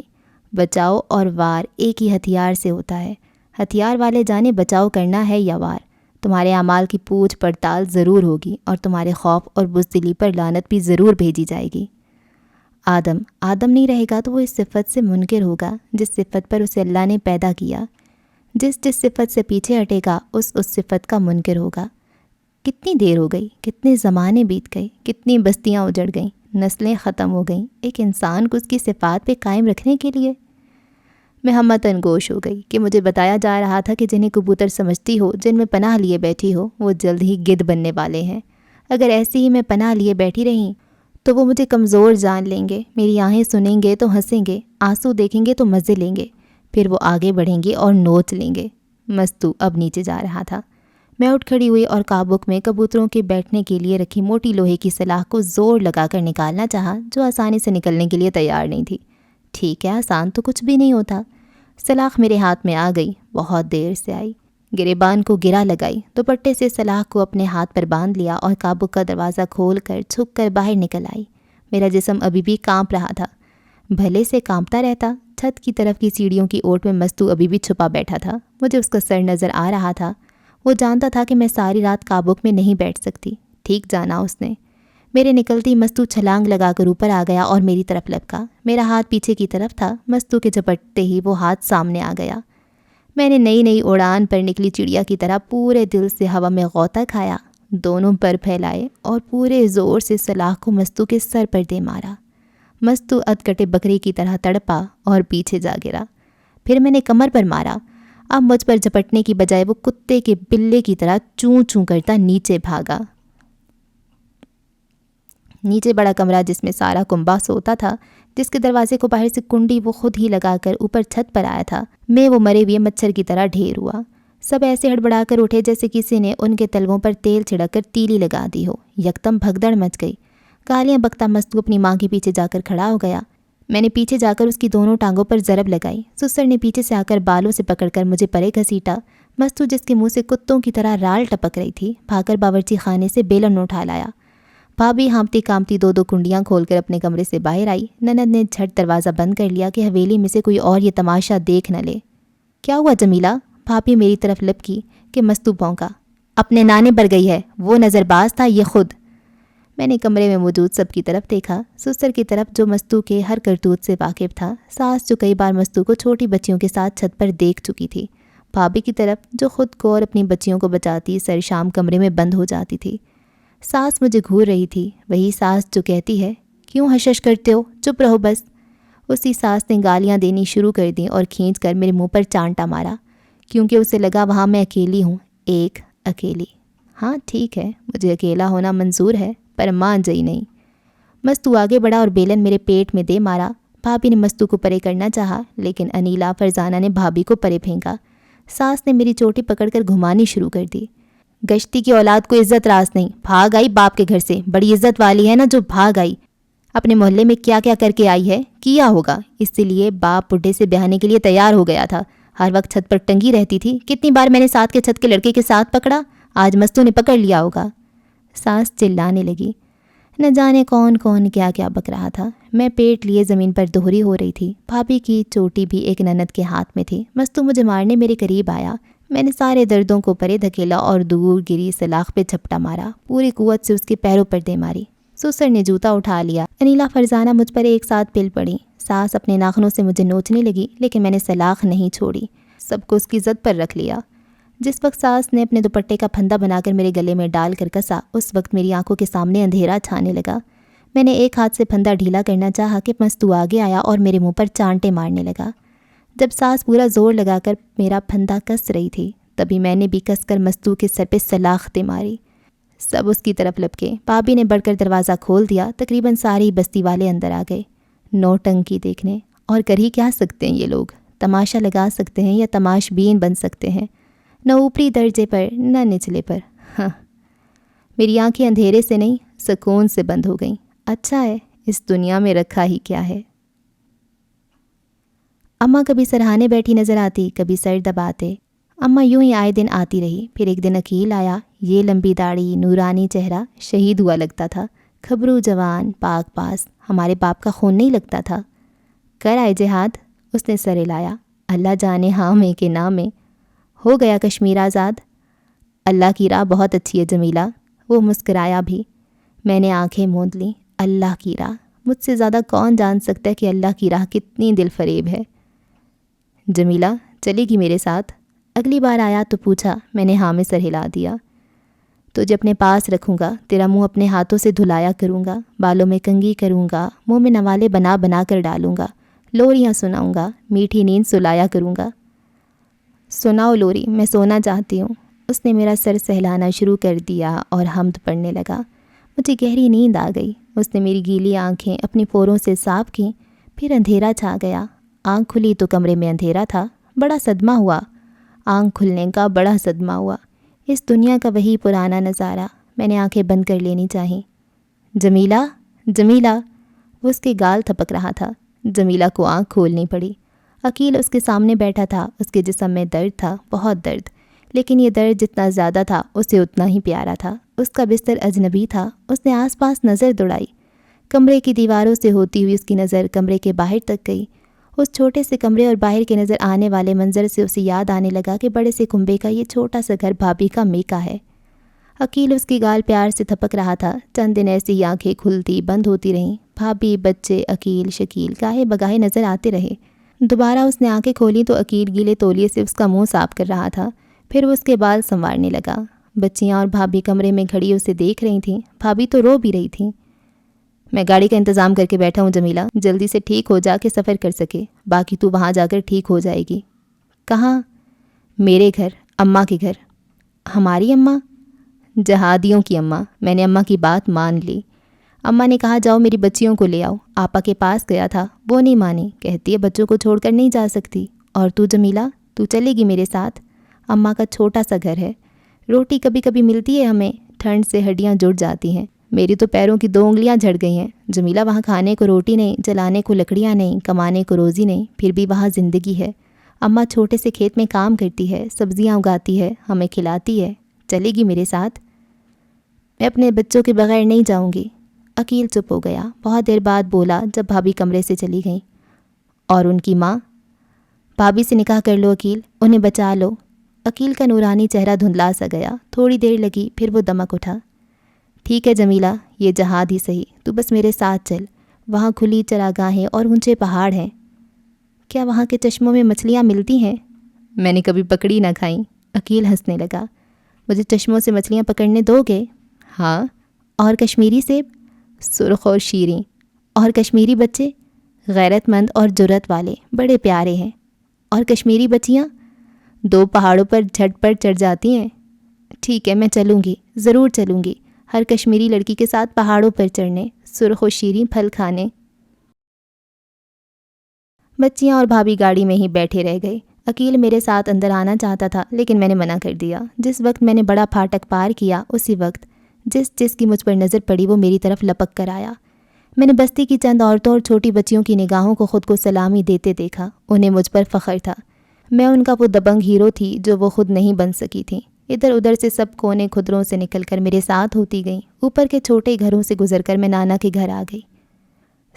A: بچاؤ اور وار ایک ہی ہتھیار سے ہوتا ہے، ہتھیار والے جانے بچاؤ کرنا ہے یا وار۔ تمہارے اعمال کی پوچھ پڑتال ضرور ہوگی اور تمہارے خوف اور بزدلی پر لعنت بھی ضرور بھیجی جائے گی۔ آدم نہیں رہے گا تو وہ اس صفت سے منکر ہوگا جس صفت پر اسے اللہ نے پیدا کیا۔ جس صفت سے پیچھے ہٹے گا اس صفت کا منکر ہوگا۔ کتنی دیر ہو گئی، کتنے زمانے بیت گئے، کتنی بستیاں اجڑ گئیں، نسلیں ختم ہو گئیں ایک انسان کو اس کی صفات پہ قائم رکھنے کے لیے۔ میں ہمت انگوش ہو گئی کہ مجھے بتایا جا رہا تھا کہ جنہیں کبوتر سمجھتی ہو، جن میں پناہ لیے بیٹھی ہو، وہ جلد ہی گدھ بننے والے ہیں۔ اگر ایسے ہی میں پناہ لیے بیٹھی رہی تو وہ مجھے کمزور جان لیں گے، میری آہیں سنیں گے تو ہنسیں گے، آنسو دیکھیں گے تو مزے لیں گے، پھر وہ آگے بڑھیں گے اور نوچ لیں گے۔ مستو اب نیچے جا رہا تھا۔ میں اٹھ کھڑی ہوئی اور کابک میں کبوتروں کے بیٹھنے کے لیے رکھی موٹی لوہے کی سلاخ کو زور لگا کر نکالنا چاہا، جو آسانی سے نکلنے کے لیے تیار نہیں تھی۔ ٹھیک ہے، آسان تو کچھ بھی نہیں ہوتا۔ سلاخ میرے ہاتھ میں آ گئی، بہت دیر سے آئی۔ گریبان کو گرا لگائی، دوپٹے سے سلاخ کو اپنے ہاتھ پر باندھ لیا اور کابک کا دروازہ کھول کر چھک کر باہر نکل آئی۔ میرا جسم ابھی بھی کانپ رہا تھا، بھلے سے کانپتا رہتا۔ چھت کی طرف کی سیڑھیوں کی اوٹ میں مستو ابھی بھی چھپا بیٹھا تھا، مجھے اس کا سر نظر آ رہا تھا۔ وہ جانتا تھا کہ میں ساری رات کابک میں نہیں بیٹھ سکتی، ٹھیک جانا اس نے۔ میرے نکلتی مستو چھلانگ لگا کر اوپر آ گیا اور میری طرف لپکا۔ میرا ہاتھ پیچھے کی طرف تھا، مستو کے جھپٹتے ہی وہ ہاتھ سامنے آ گیا۔ میں نے نئی اڑان پر نکلی چڑیا کی طرح پورے دل سے ہوا میں غوطہ کھایا، دونوں پر پھیلائے اور پورے زور سے سلاخ کو مستو کے سر پر دے مارا۔ مستو ادکٹے بکرے کی طرح تڑپا اور پیچھے جا گرا۔ پھر میں نے کمر پر مارا۔ اب مجھ پر جھپٹنے کی بجائے وہ کتے کے بلے کی طرح چوں چوں کرتا نیچے بھاگا۔ نیچے بڑا کمرہ جس میں سارا کنبہ سوتا تھا، جس کے دروازے کو باہر سے کنڈی وہ خود ہی لگا کر اوپر چھت پر آیا تھا، میں وہ مرے ہوئے مچھر کی طرح ڈھیر ہوا۔ سب ایسے ہڑبڑا کر اٹھے جیسے کسی نے ان کے تلووں پر تیل چھڑک کر تیلی لگا دی ہو۔ یکدم بھگدڑ مچ گئی۔ گالیاں بکتا مستو اپنی ماں کے پیچھے جا کر کھڑا ہو گیا۔ میں نے پیچھے جا کر اس کی دونوں ٹانگوں پر ضرب لگائی۔ سسر نے پیچھے سے آ کر بالوں سے پکڑ کر مجھے پرے گھسیٹا۔ مستو جس کے منہ سے کتوں کی طرح رال ٹپک رہی تھی، بھاگ کر باورچی خانے سے بیلن اٹھا لایا۔ بھابھی ہانپتی کامتی دو کنڈیاں کھول کر اپنے کمرے سے باہر آئی۔ نند نے جھٹ دروازہ بند کر لیا کہ حویلی میں سے کوئی اور یہ تماشا دیکھ نہ لے۔ کیا ہوا جمیلہ؟ بھابھی میری طرف لپکی کہ مستو بھونکا۔ اپنے نانے پر گئی ہے، وہ نظر باز تھا یہ خود۔ میں نے کمرے میں موجود سب کی طرف دیکھا، سسر کی طرف جو مستو کے ہر کرتوت سے واقف تھا، ساس جو کئی بار مستو کو چھوٹی بچیوں کے ساتھ چھت پر دیکھ چکی تھی، بھابھی کی طرف جو خود کو اور اپنی بچیوں کو بچاتی سر شام کمرے میں بند ہو جاتی تھی۔ ساس مجھے گھور رہی تھی، وہی ساس جو کہتی ہے کیوں حشش کرتے ہو، چپ رہو بس۔ اسی ساس نے گالیاں دینی شروع کر دیں اور کھینچ کر میرے منہ پر چانٹا مارا، کیونکہ اسے لگا وہاں میں اکیلی ہوں، ایک اکیلی۔ ہاں ٹھیک ہے، مجھے اکیلا ہونا منظور ہے، پر مان جئی نہیں۔ مستو آگے بڑھا اور بیلن میرے پیٹ میں دے مارا۔ بھابھی نے مستو کو پرے کرنا چاہا، لیکن انیلا فرزانہ نے بھابھی کو پرے پھینکا۔ ساس نے میری چوٹی پکڑ کر گھمانی شروع کر دی۔ گشتی کی اولاد کو عزت راس نہیں، بھاگ آئی باپ کے گھر سے، بڑی عزت والی ہے نا جو بھاگ آئی۔ اپنے محلے میں کیا کیا کر کے آئی ہے، کیا ہوگا، اس لیے باپ بڈھے سے بیاہنے کے لیے تیار ہو گیا تھا، ہر وقت چھت پر ٹنگی رہتی تھی، کتنی بار میں نے ساتھ کے چھت کے لڑکے کے ساتھ پکڑا، آج مستو نے پکڑ لیا ہوگا۔ ساس چلانے لگی، نہ جانے کون کون کیا کیا بک رہا تھا۔ میں پیٹ لیے زمین پر دوہری ہو رہی تھی، بھابھی کی چوٹی بھی ایک نند کے ہاتھ میں تھی۔ مستو مجھے مارنے میرے قریب آیا، میں نے سارے دردوں کو پرے دھکیلا اور دور گری سلاخ پہ جھپٹا مارا، پوری قوت سے اس کے پیروں پر دے ماری۔ سسر نے جوتا اٹھا لیا، انیلا فرزانہ مجھ پر ایک ساتھ پل پڑی۔ ساس اپنے ناخنوں سے مجھے نوچنے لگی، لیکن میں نے سلاخ نہیں چھوڑی، سب کو اس کی زد پر رکھ لیا۔ جس وقت ساس نے اپنے دوپٹے کا پھندا بنا کر میرے گلے میں ڈال کر کسا، اس وقت میری آنکھوں کے سامنے اندھیرا چھانے لگا۔ میں نے ایک ہاتھ سے پھندا ڈھیلا کرنا چاہا کہ مستو آگے آیا اور میرے منہ پر چانٹے مارنے لگا۔ جب ساس پورا زور لگا کر میرا پھندا کس رہی تھی، تبھی میں نے بھی کس کر مستو کے سر پہ سلاخ دے ماری۔ سب اس کی طرف لپکے۔ بھابھی نے بڑھ کر دروازہ کھول دیا، تقریباً ساری بستی والے اندر آ گئے نوٹنکی دیکھنے۔ اور کر ہی کیا سکتے ہیں یہ لوگ، تماشا لگا سکتے ہیں یا تماش بین بن سکتے ہیں، نہ اوپری درجے پر نہ نچلے پر۔ ہاں، میری آنکھیں اندھیرے سے نہیں سکون سے بند ہو گئیں۔ اچھا ہے، اس دنیا میں رکھا ہی کیا ہے۔ اماں کبھی سرہانے بیٹھی نظر آتی، کبھی سر دباتے۔ اماں یوں ہی آئے دن آتی رہی۔ پھر ایک دن عقیل آیا۔ یہ لمبی داڑھی، نورانی چہرہ، شہید ہوا لگتا تھا، کھبرو جوان، پاک پاس، ہمارے باپ کا خون نہیں لگتا تھا۔ کر آئے جہاد؟ اس نے سر ہلایا۔ اللہ جانے ہاں میں کہ نہ میں۔ ہو گیا کشمیر آزاد؟ اللہ کی راہ بہت اچھی ہے جمیلہ۔ وہ مسکرایا بھی۔ میں نے آنکھیں موند لیں۔ اللہ کی راہ؟ مجھ سے زیادہ کون جان سکتا ہے کہ اللہ کی راہ کتنی دل فریب ہے؟ جمیلہ چلے گی میرے ساتھ؟ اگلی بار آیا تو پوچھا، میں نے ہاں میں سر ہلا دیا۔ تجھے اپنے پاس رکھوں گا، تیرا منہ اپنے ہاتھوں سے دھلایا کروں گا، بالوں میں کنگھی کروں گا، منہ میں نوالے بنا بنا کر ڈالوں گا، لوریاں سناؤں گا، میٹھی نیند سلایا کروں گا۔ سناؤ لوری، میں سونا چاہتی ہوں۔ اس نے میرا سر سہلانا شروع کر دیا اور حمد پڑھنے لگا۔ مجھے گہری نیند آ گئی۔ اس نے میری گیلی آنکھیں اپنی پوروں سے صاف کیں۔ پھر اندھیرا چھا گیا۔ آنکھ کھلی تو کمرے میں اندھیرا تھا۔ بڑا صدمہ ہوا۔ آنکھ کھلنے کا بڑا صدمہ ہوا۔ اس دنیا کا وہی پرانا نظارہ۔ میں نے آنکھیں بند کر لینی چاہیں۔ جمیلہ، جمیلہ، وہ اس کے گال تھپک رہا تھا۔ جمیلہ کو آنکھ کھولنی پڑی۔ عقیل اس کے سامنے بیٹھا تھا۔ اس کے جسم میں درد تھا، بہت درد، لیکن یہ درد جتنا زیادہ تھا اسے اتنا ہی پیارا تھا۔ اس کا بستر اجنبی تھا۔ اس نے آس پاس نظر دوڑائی۔ کمرے کی دیواروں سے ہوتی ہوئی اس کی نظر کمرے کے باہر تک گئی۔ اس چھوٹے سے کمرے اور باہر کے نظر آنے والے منظر سے اسے یاد آنے لگا کہ بڑے سے کنبے کا یہ چھوٹا سا گھر بھابھی کا میکا ہے۔ عقیل اس کی گال پیار سے تھپک رہا تھا۔ چند دن ایسی ہی آنکھیں کھلتی بند ہوتی رہیں۔ بھابھی، بچے، عقیل، شکیل گاہے بگاہے نظر آتے رہے۔ دوبارہ اس نے آنکھیں کھولی تو عقیل گیلے تولیے سے اس کا منہ صاف کر رہا تھا۔ پھر وہ اس کے بال سنوارنے لگا۔ بچیاں اور بھابھی کمرے میں کھڑی اسے دیکھ رہی تھیں۔ بھابھی تو رو بھی رہی تھیں۔ میں گاڑی کا انتظام کر کے بیٹھا ہوں جمیلہ، جلدی سے ٹھیک ہو جا کے سفر کر سکے، باقی تو وہاں جا کر ٹھیک ہو جائے گی۔ کہاں؟ میرے گھر، اماں کے گھر۔ ہماری اماں؟ جہادیوں کی اماں۔ میں نے اماں کی بات مان لی۔ اماں نے کہا جاؤ میری بچیوں کو لے آؤ۔ آپا کے پاس گیا تھا، وہ نہیں مانی، کہتی ہے بچوں کو چھوڑ کر نہیں جا سکتی۔ اور تو جمیلہ، تو چلے گی میرے ساتھ؟ اماں کا چھوٹا سا گھر ہے، روٹی کبھی کبھی ملتی ہے ہمیں، ٹھنڈ سے ہڈیاں جڑ جاتی ہیں۔ میری تو پیروں کی 2 انگلیاں جھڑ گئی ہیں جمیلہ۔ وہاں کھانے کو روٹی نہیں، جلانے کو لکڑیاں نہیں، کمانے کو روزی نہیں، پھر بھی وہاں زندگی ہے۔ اماں چھوٹے سے کھیت میں کام کرتی ہے، سبزیاں اگاتی ہے، ہمیں کھلاتی ہے۔ چلے گی میرے ساتھ؟ میں اپنے بچوں کے بغیر نہیں جاؤں گی۔ عقیل چپ ہو گیا۔ بہت دیر بعد بولا جب بھابھی کمرے سے چلی گئیں، اور ان کی ماں؟ بھابھی سے نکاح کر لو عقیل، انہیں بچا لو۔ عقیل کا نورانی چہرہ دھندلا سا گیا۔ تھوڑی دیر لگی، پھر وہ دمک اٹھا۔ ٹھیک ہے جمیلہ، یہ جہاد ہی صحیح، تو بس میرے ساتھ چل۔ وہاں کھلی چراگاہیں اور اونچے پہاڑ ہیں۔ کیا وہاں کے چشموں میں مچھلیاں ملتی ہیں؟ میں نے کبھی پکڑی نہ کھائیں۔ عقیل ہنسنے لگا۔ مجھے چشموں سے مچھلیاں پکڑنے دو گے؟ ہاں۔ اور کشمیری سیب؟ سرخ اور شیریں۔ اور کشمیری بچے؟ غیرت مند اور جرت والے، بڑے پیارے ہیں۔ اور کشمیری بچیاں 2 پہاڑوں پر جھٹ پر چڑھ جاتی ہیں۔ ٹھیک ہے، میں چلوں گی، ضرور چلوں گی، ہر کشمیری لڑکی کے ساتھ پہاڑوں پر چڑھنے، سرخ و شیریں پھل کھانے۔ بچیاں اور بھابھی گاڑی میں ہی بیٹھے رہ گئے۔ عقیل میرے ساتھ اندر آنا چاہتا تھا، لیکن میں نے منع کر دیا۔ جس وقت میں نے بڑا پھاٹک پار کیا، اسی وقت جس کی مجھ پر نظر پڑی وہ میری طرف لپک کر آیا۔ میں نے بستی کی چند عورتوں اور چھوٹی بچیوں کی نگاہوں کو خود کو سلامی دیتے دیکھا۔ انہیں مجھ پر فخر تھا۔ میں ان کا وہ دبنگ ہیرو تھی جو وہ خود نہیں بن سکی تھیں۔ ادھر ادھر سے سب کونے کھدروں سے نکل کر میرے ساتھ ہوتی گئیں۔ اوپر کے چھوٹے گھروں سے گزر کر میں نانا کے گھر آ گئی۔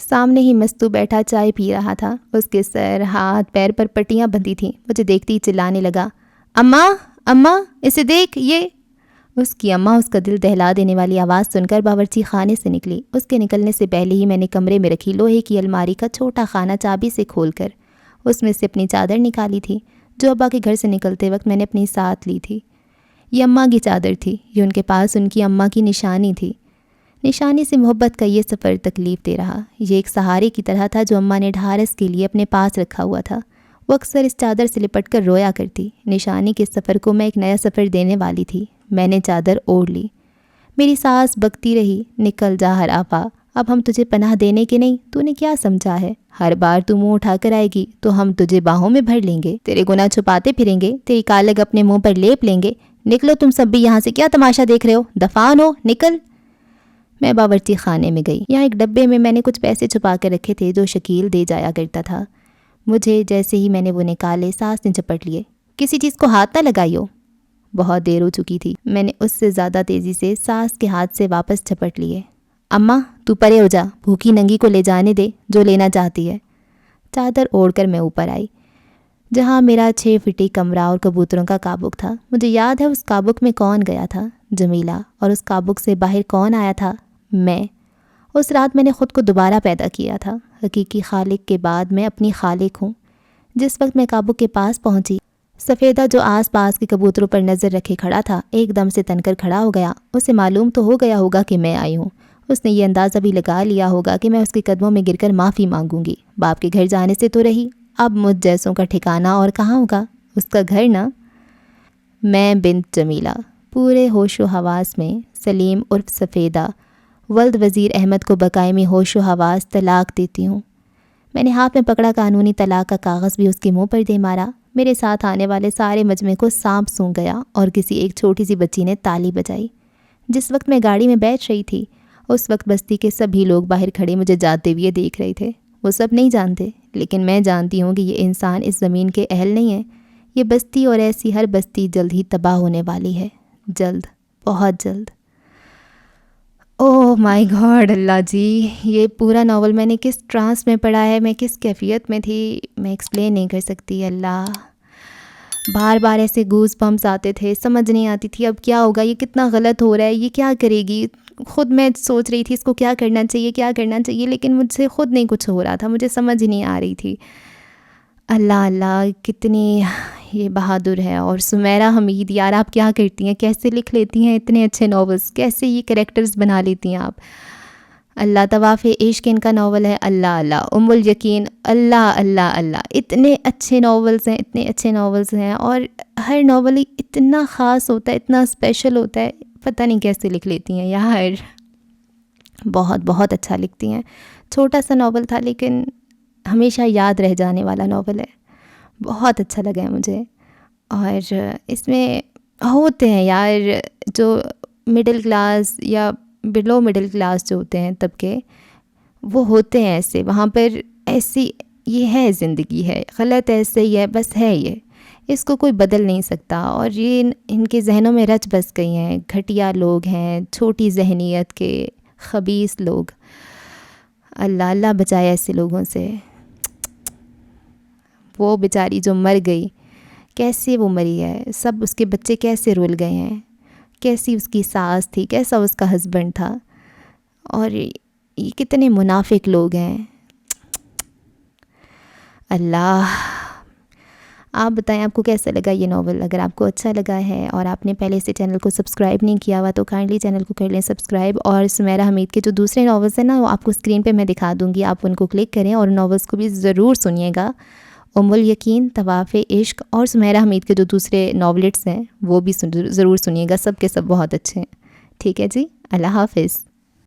A: سامنے ہی مستو بیٹھا چائے پی رہا تھا۔ اس کے سر، ہاتھ، پیر پر پٹیاں بندھی تھیں۔ مجھے دیکھتی ہی چلانے لگا، اماں، اماں، اسے دیکھ، یہ۔ اس کی اماں اس کا دل دہلا دینے والی آواز سن کر باورچی خانے سے نکلی۔ اس کے نکلنے سے پہلے ہی میں نے کمرے میں رکھی لوہے کی الماری کا چھوٹا خانہ چابی سے کھول کر اس میں سے اپنی چادر نکالی تھی، جو ابا کے گھر سے نکلتے وقت میں نے اپنی ساتھ لی تھی۔ یہ اماں کی چادر تھی، یہ ان کے پاس ان کی اماں کی نشانی تھی۔ نشانی سے محبت کا یہ سفر تکلیف دے رہا، یہ ایک سہارے کی طرح تھا جو اماں نے ڈھارس کے لیے اپنے پاس رکھا ہوا تھا۔ وہ اکثر اس چادر سے لپٹ کر رویا کرتی۔ نشانی کے سفر کو میں ایک نیا سفر دینے والی تھی۔ میں نے چادر اوڑھ لی۔ میری ساس بکتی رہی، نکل جا ہر آفا، اب ہم تجھے پناہ دینے کے نہیں، تو نے کیا سمجھا ہے؟ ہر بار تو منہ اٹھا کر آئے گی تو ہم تجھے باہوں میں بھر لیں گے، تیرے گناہ چھپاتے پھریں گے، تیری کالگ اپنے منہ پر لیپ لیں گے، نکلو تم سب بھی یہاں سے، کیا تماشا دیکھ رہے ہو؟ دفعان ہو، نکل۔ میں باورچی خانے میں گئی۔ یہاں ایک ڈبے میں نے کچھ پیسے چھپا کے رکھے تھے جو شکیل دے جایا کرتا تھا مجھے۔ جیسے ہی میں نے وہ نکالے ساس نے جھپٹ لیے۔ کسی چیز کو ہاتھ نہ لگائی ہو۔ بہت دیر ہو چکی تھی۔ میں نے اس سے زیادہ تیزی سے ساس کے ہاتھ سے واپس جھپٹ لیے۔ اماں تو پرے ہو جا، بھوکی ننگی کو لے جانے دے جو لینا چاہتی ہے۔ چادر اوڑھ کر میں اوپر آئی جہاں میرا 6 فٹی کمرہ اور کبوتروں کا کابک تھا۔ مجھے یاد ہے اس کابک میں کون گیا تھا، جمیلہ، اور اس کابک سے باہر کون آیا تھا، میں۔ اس رات میں نے خود کو دوبارہ پیدا کیا تھا۔ حقیقی خالق کے بعد میں اپنی خالق ہوں۔ جس وقت میں کابک کے پاس پہنچی، سفیدہ جو آس پاس کے کبوتروں پر نظر رکھے کھڑا تھا ایک دم سے تن کر کھڑا ہو گیا۔ اسے معلوم تو ہو گیا ہوگا کہ میں آئی ہوں۔ اس نے یہ اندازہ بھی لگا لیا ہوگا کہ میں اس کے قدموں میں گر کر معافی مانگوں گی۔ باپ کے گھر جانے سے تو رہی، اب مجھ جیسوں کا ٹھکانہ اور کہاں ہوگا، اس کا گھر نا۔ میں بنت جمیلہ، پورے ہوش و حواس میں، سلیم عرف سفیدہ، ولد وزیر احمد کو بقائمی ہوش و حواس طلاق دیتی ہوں۔ میں نے ہاتھ میں پکڑا قانونی طلاق کا کاغذ بھی اس کے منہ پر دے مارا۔ میرے ساتھ آنے والے سارے مجمع کو سانپ سونگھ گیا اور کسی ایک چھوٹی سی بچی نے تالی بجائی۔ جس وقت میں گاڑی میں بیٹھ رہی تھی اس وقت بستی کے سبھی لوگ باہر کھڑے مجھے جاتے ہوئے دیکھ رہے تھے۔ وہ سب نہیں جانتے، لیکن میں جانتی ہوں کہ یہ انسان اس زمین کے اہل نہیں ہے۔ یہ بستی اور ایسی ہر بستی جلد ہی تباہ ہونے والی ہے، جلد، بہت جلد۔ اوہ مائی گاڈ، اللہ جی، یہ پورا ناول میں نے کس ٹرانس میں پڑھا ہے، میں کس کیفیت میں تھی، میں ایکسپلین نہیں کر سکتی۔ اللہ، بار بار ایسے گوز بمپس آتے تھے، سمجھ نہیں آتی تھی اب کیا ہوگا، یہ کتنا غلط ہو رہا ہے، یہ کیا کرے گی۔ خود میں سوچ رہی تھی اس کو کیا کرنا چاہیے، کیا کرنا چاہیے، لیکن مجھ سے خود نہیں کچھ ہو رہا تھا، مجھے سمجھ ہی نہیں آ رہی تھی۔ اللہ اللہ، کتنی یہ بہادر ہے۔ اور سمیرہ حمید، یار آپ کیا کرتی ہیں، کیسے لکھ لیتی ہیں اتنے اچھے ناولز، کیسے یہ کریکٹرز بنا لیتی ہیں آپ۔ اللہ، طواف عشق ان کا ناول ہے، اللہ اللہ، ام الیقین، اللہ اللہ اللہ، اتنے اچھے ناولز ہیں، اتنے اچھے ناولز ہیں، اور ہر ناول اتنا خاص ہوتا ہے، اتنا اسپیشل ہوتا ہے، پتہ نہیں کیسے لکھ لیتی ہیں یار، بہت بہت اچھا لکھتی ہیں۔ چھوٹا سا ناول تھا لیکن ہمیشہ یاد رہ جانے والا ناول ہے، بہت اچھا لگا ہے مجھے۔ اور اس میں ہوتے ہیں یار جو مڈل کلاس یا بلو مڈل کلاس جو ہوتے ہیں طبقے، وہ ہوتے ہیں ایسے، وہاں پر ایسی یہ ہے، زندگی ہے، غلط ایسے ہی ہے، بس ہے یہ، اس کو کوئی بدل نہیں سکتا۔ اور یہ ان کے ذہنوں میں رچ بس گئی ہیں، گھٹیا لوگ ہیں، چھوٹی ذہنیت کے خبیث لوگ۔ اللہ اللہ بچائے ایسے لوگوں سے۔ وہ بیچاری جو مر گئی، کیسے وہ مری ہے، سب اس کے بچے کیسے رول گئے ہیں، کیسی اس کی ساس تھی، کیسا اس کا ہسبینڈ تھا، اور یہ کتنے منافق لوگ ہیں۔ اللہ، آپ بتائیں آپ کو کیسا لگا یہ ناول۔ اگر آپ کو اچھا لگا ہے اور آپ نے پہلے سے چینل کو سبسکرائب نہیں کیا ہوا تو کائنڈلی چینل کو کر لیں سبسکرائب، اور سمیرہ حمید کے جو دوسرے ناولز ہیں نا وہ آپ کو اسکرین پہ میں دکھا دوں گی، آپ ان کو کلک کریں اور ناولز کو بھی ضرور سنیے گا۔ ام الیقین، طواف عشق، اور سمیرہ حمید کے جو دوسرے ناولٹس ہیں وہ بھی ضرور سنیے گا، سب کے سب بہت اچھے ہیں۔ ٹھیک ہے جی، اللہ حافظ۔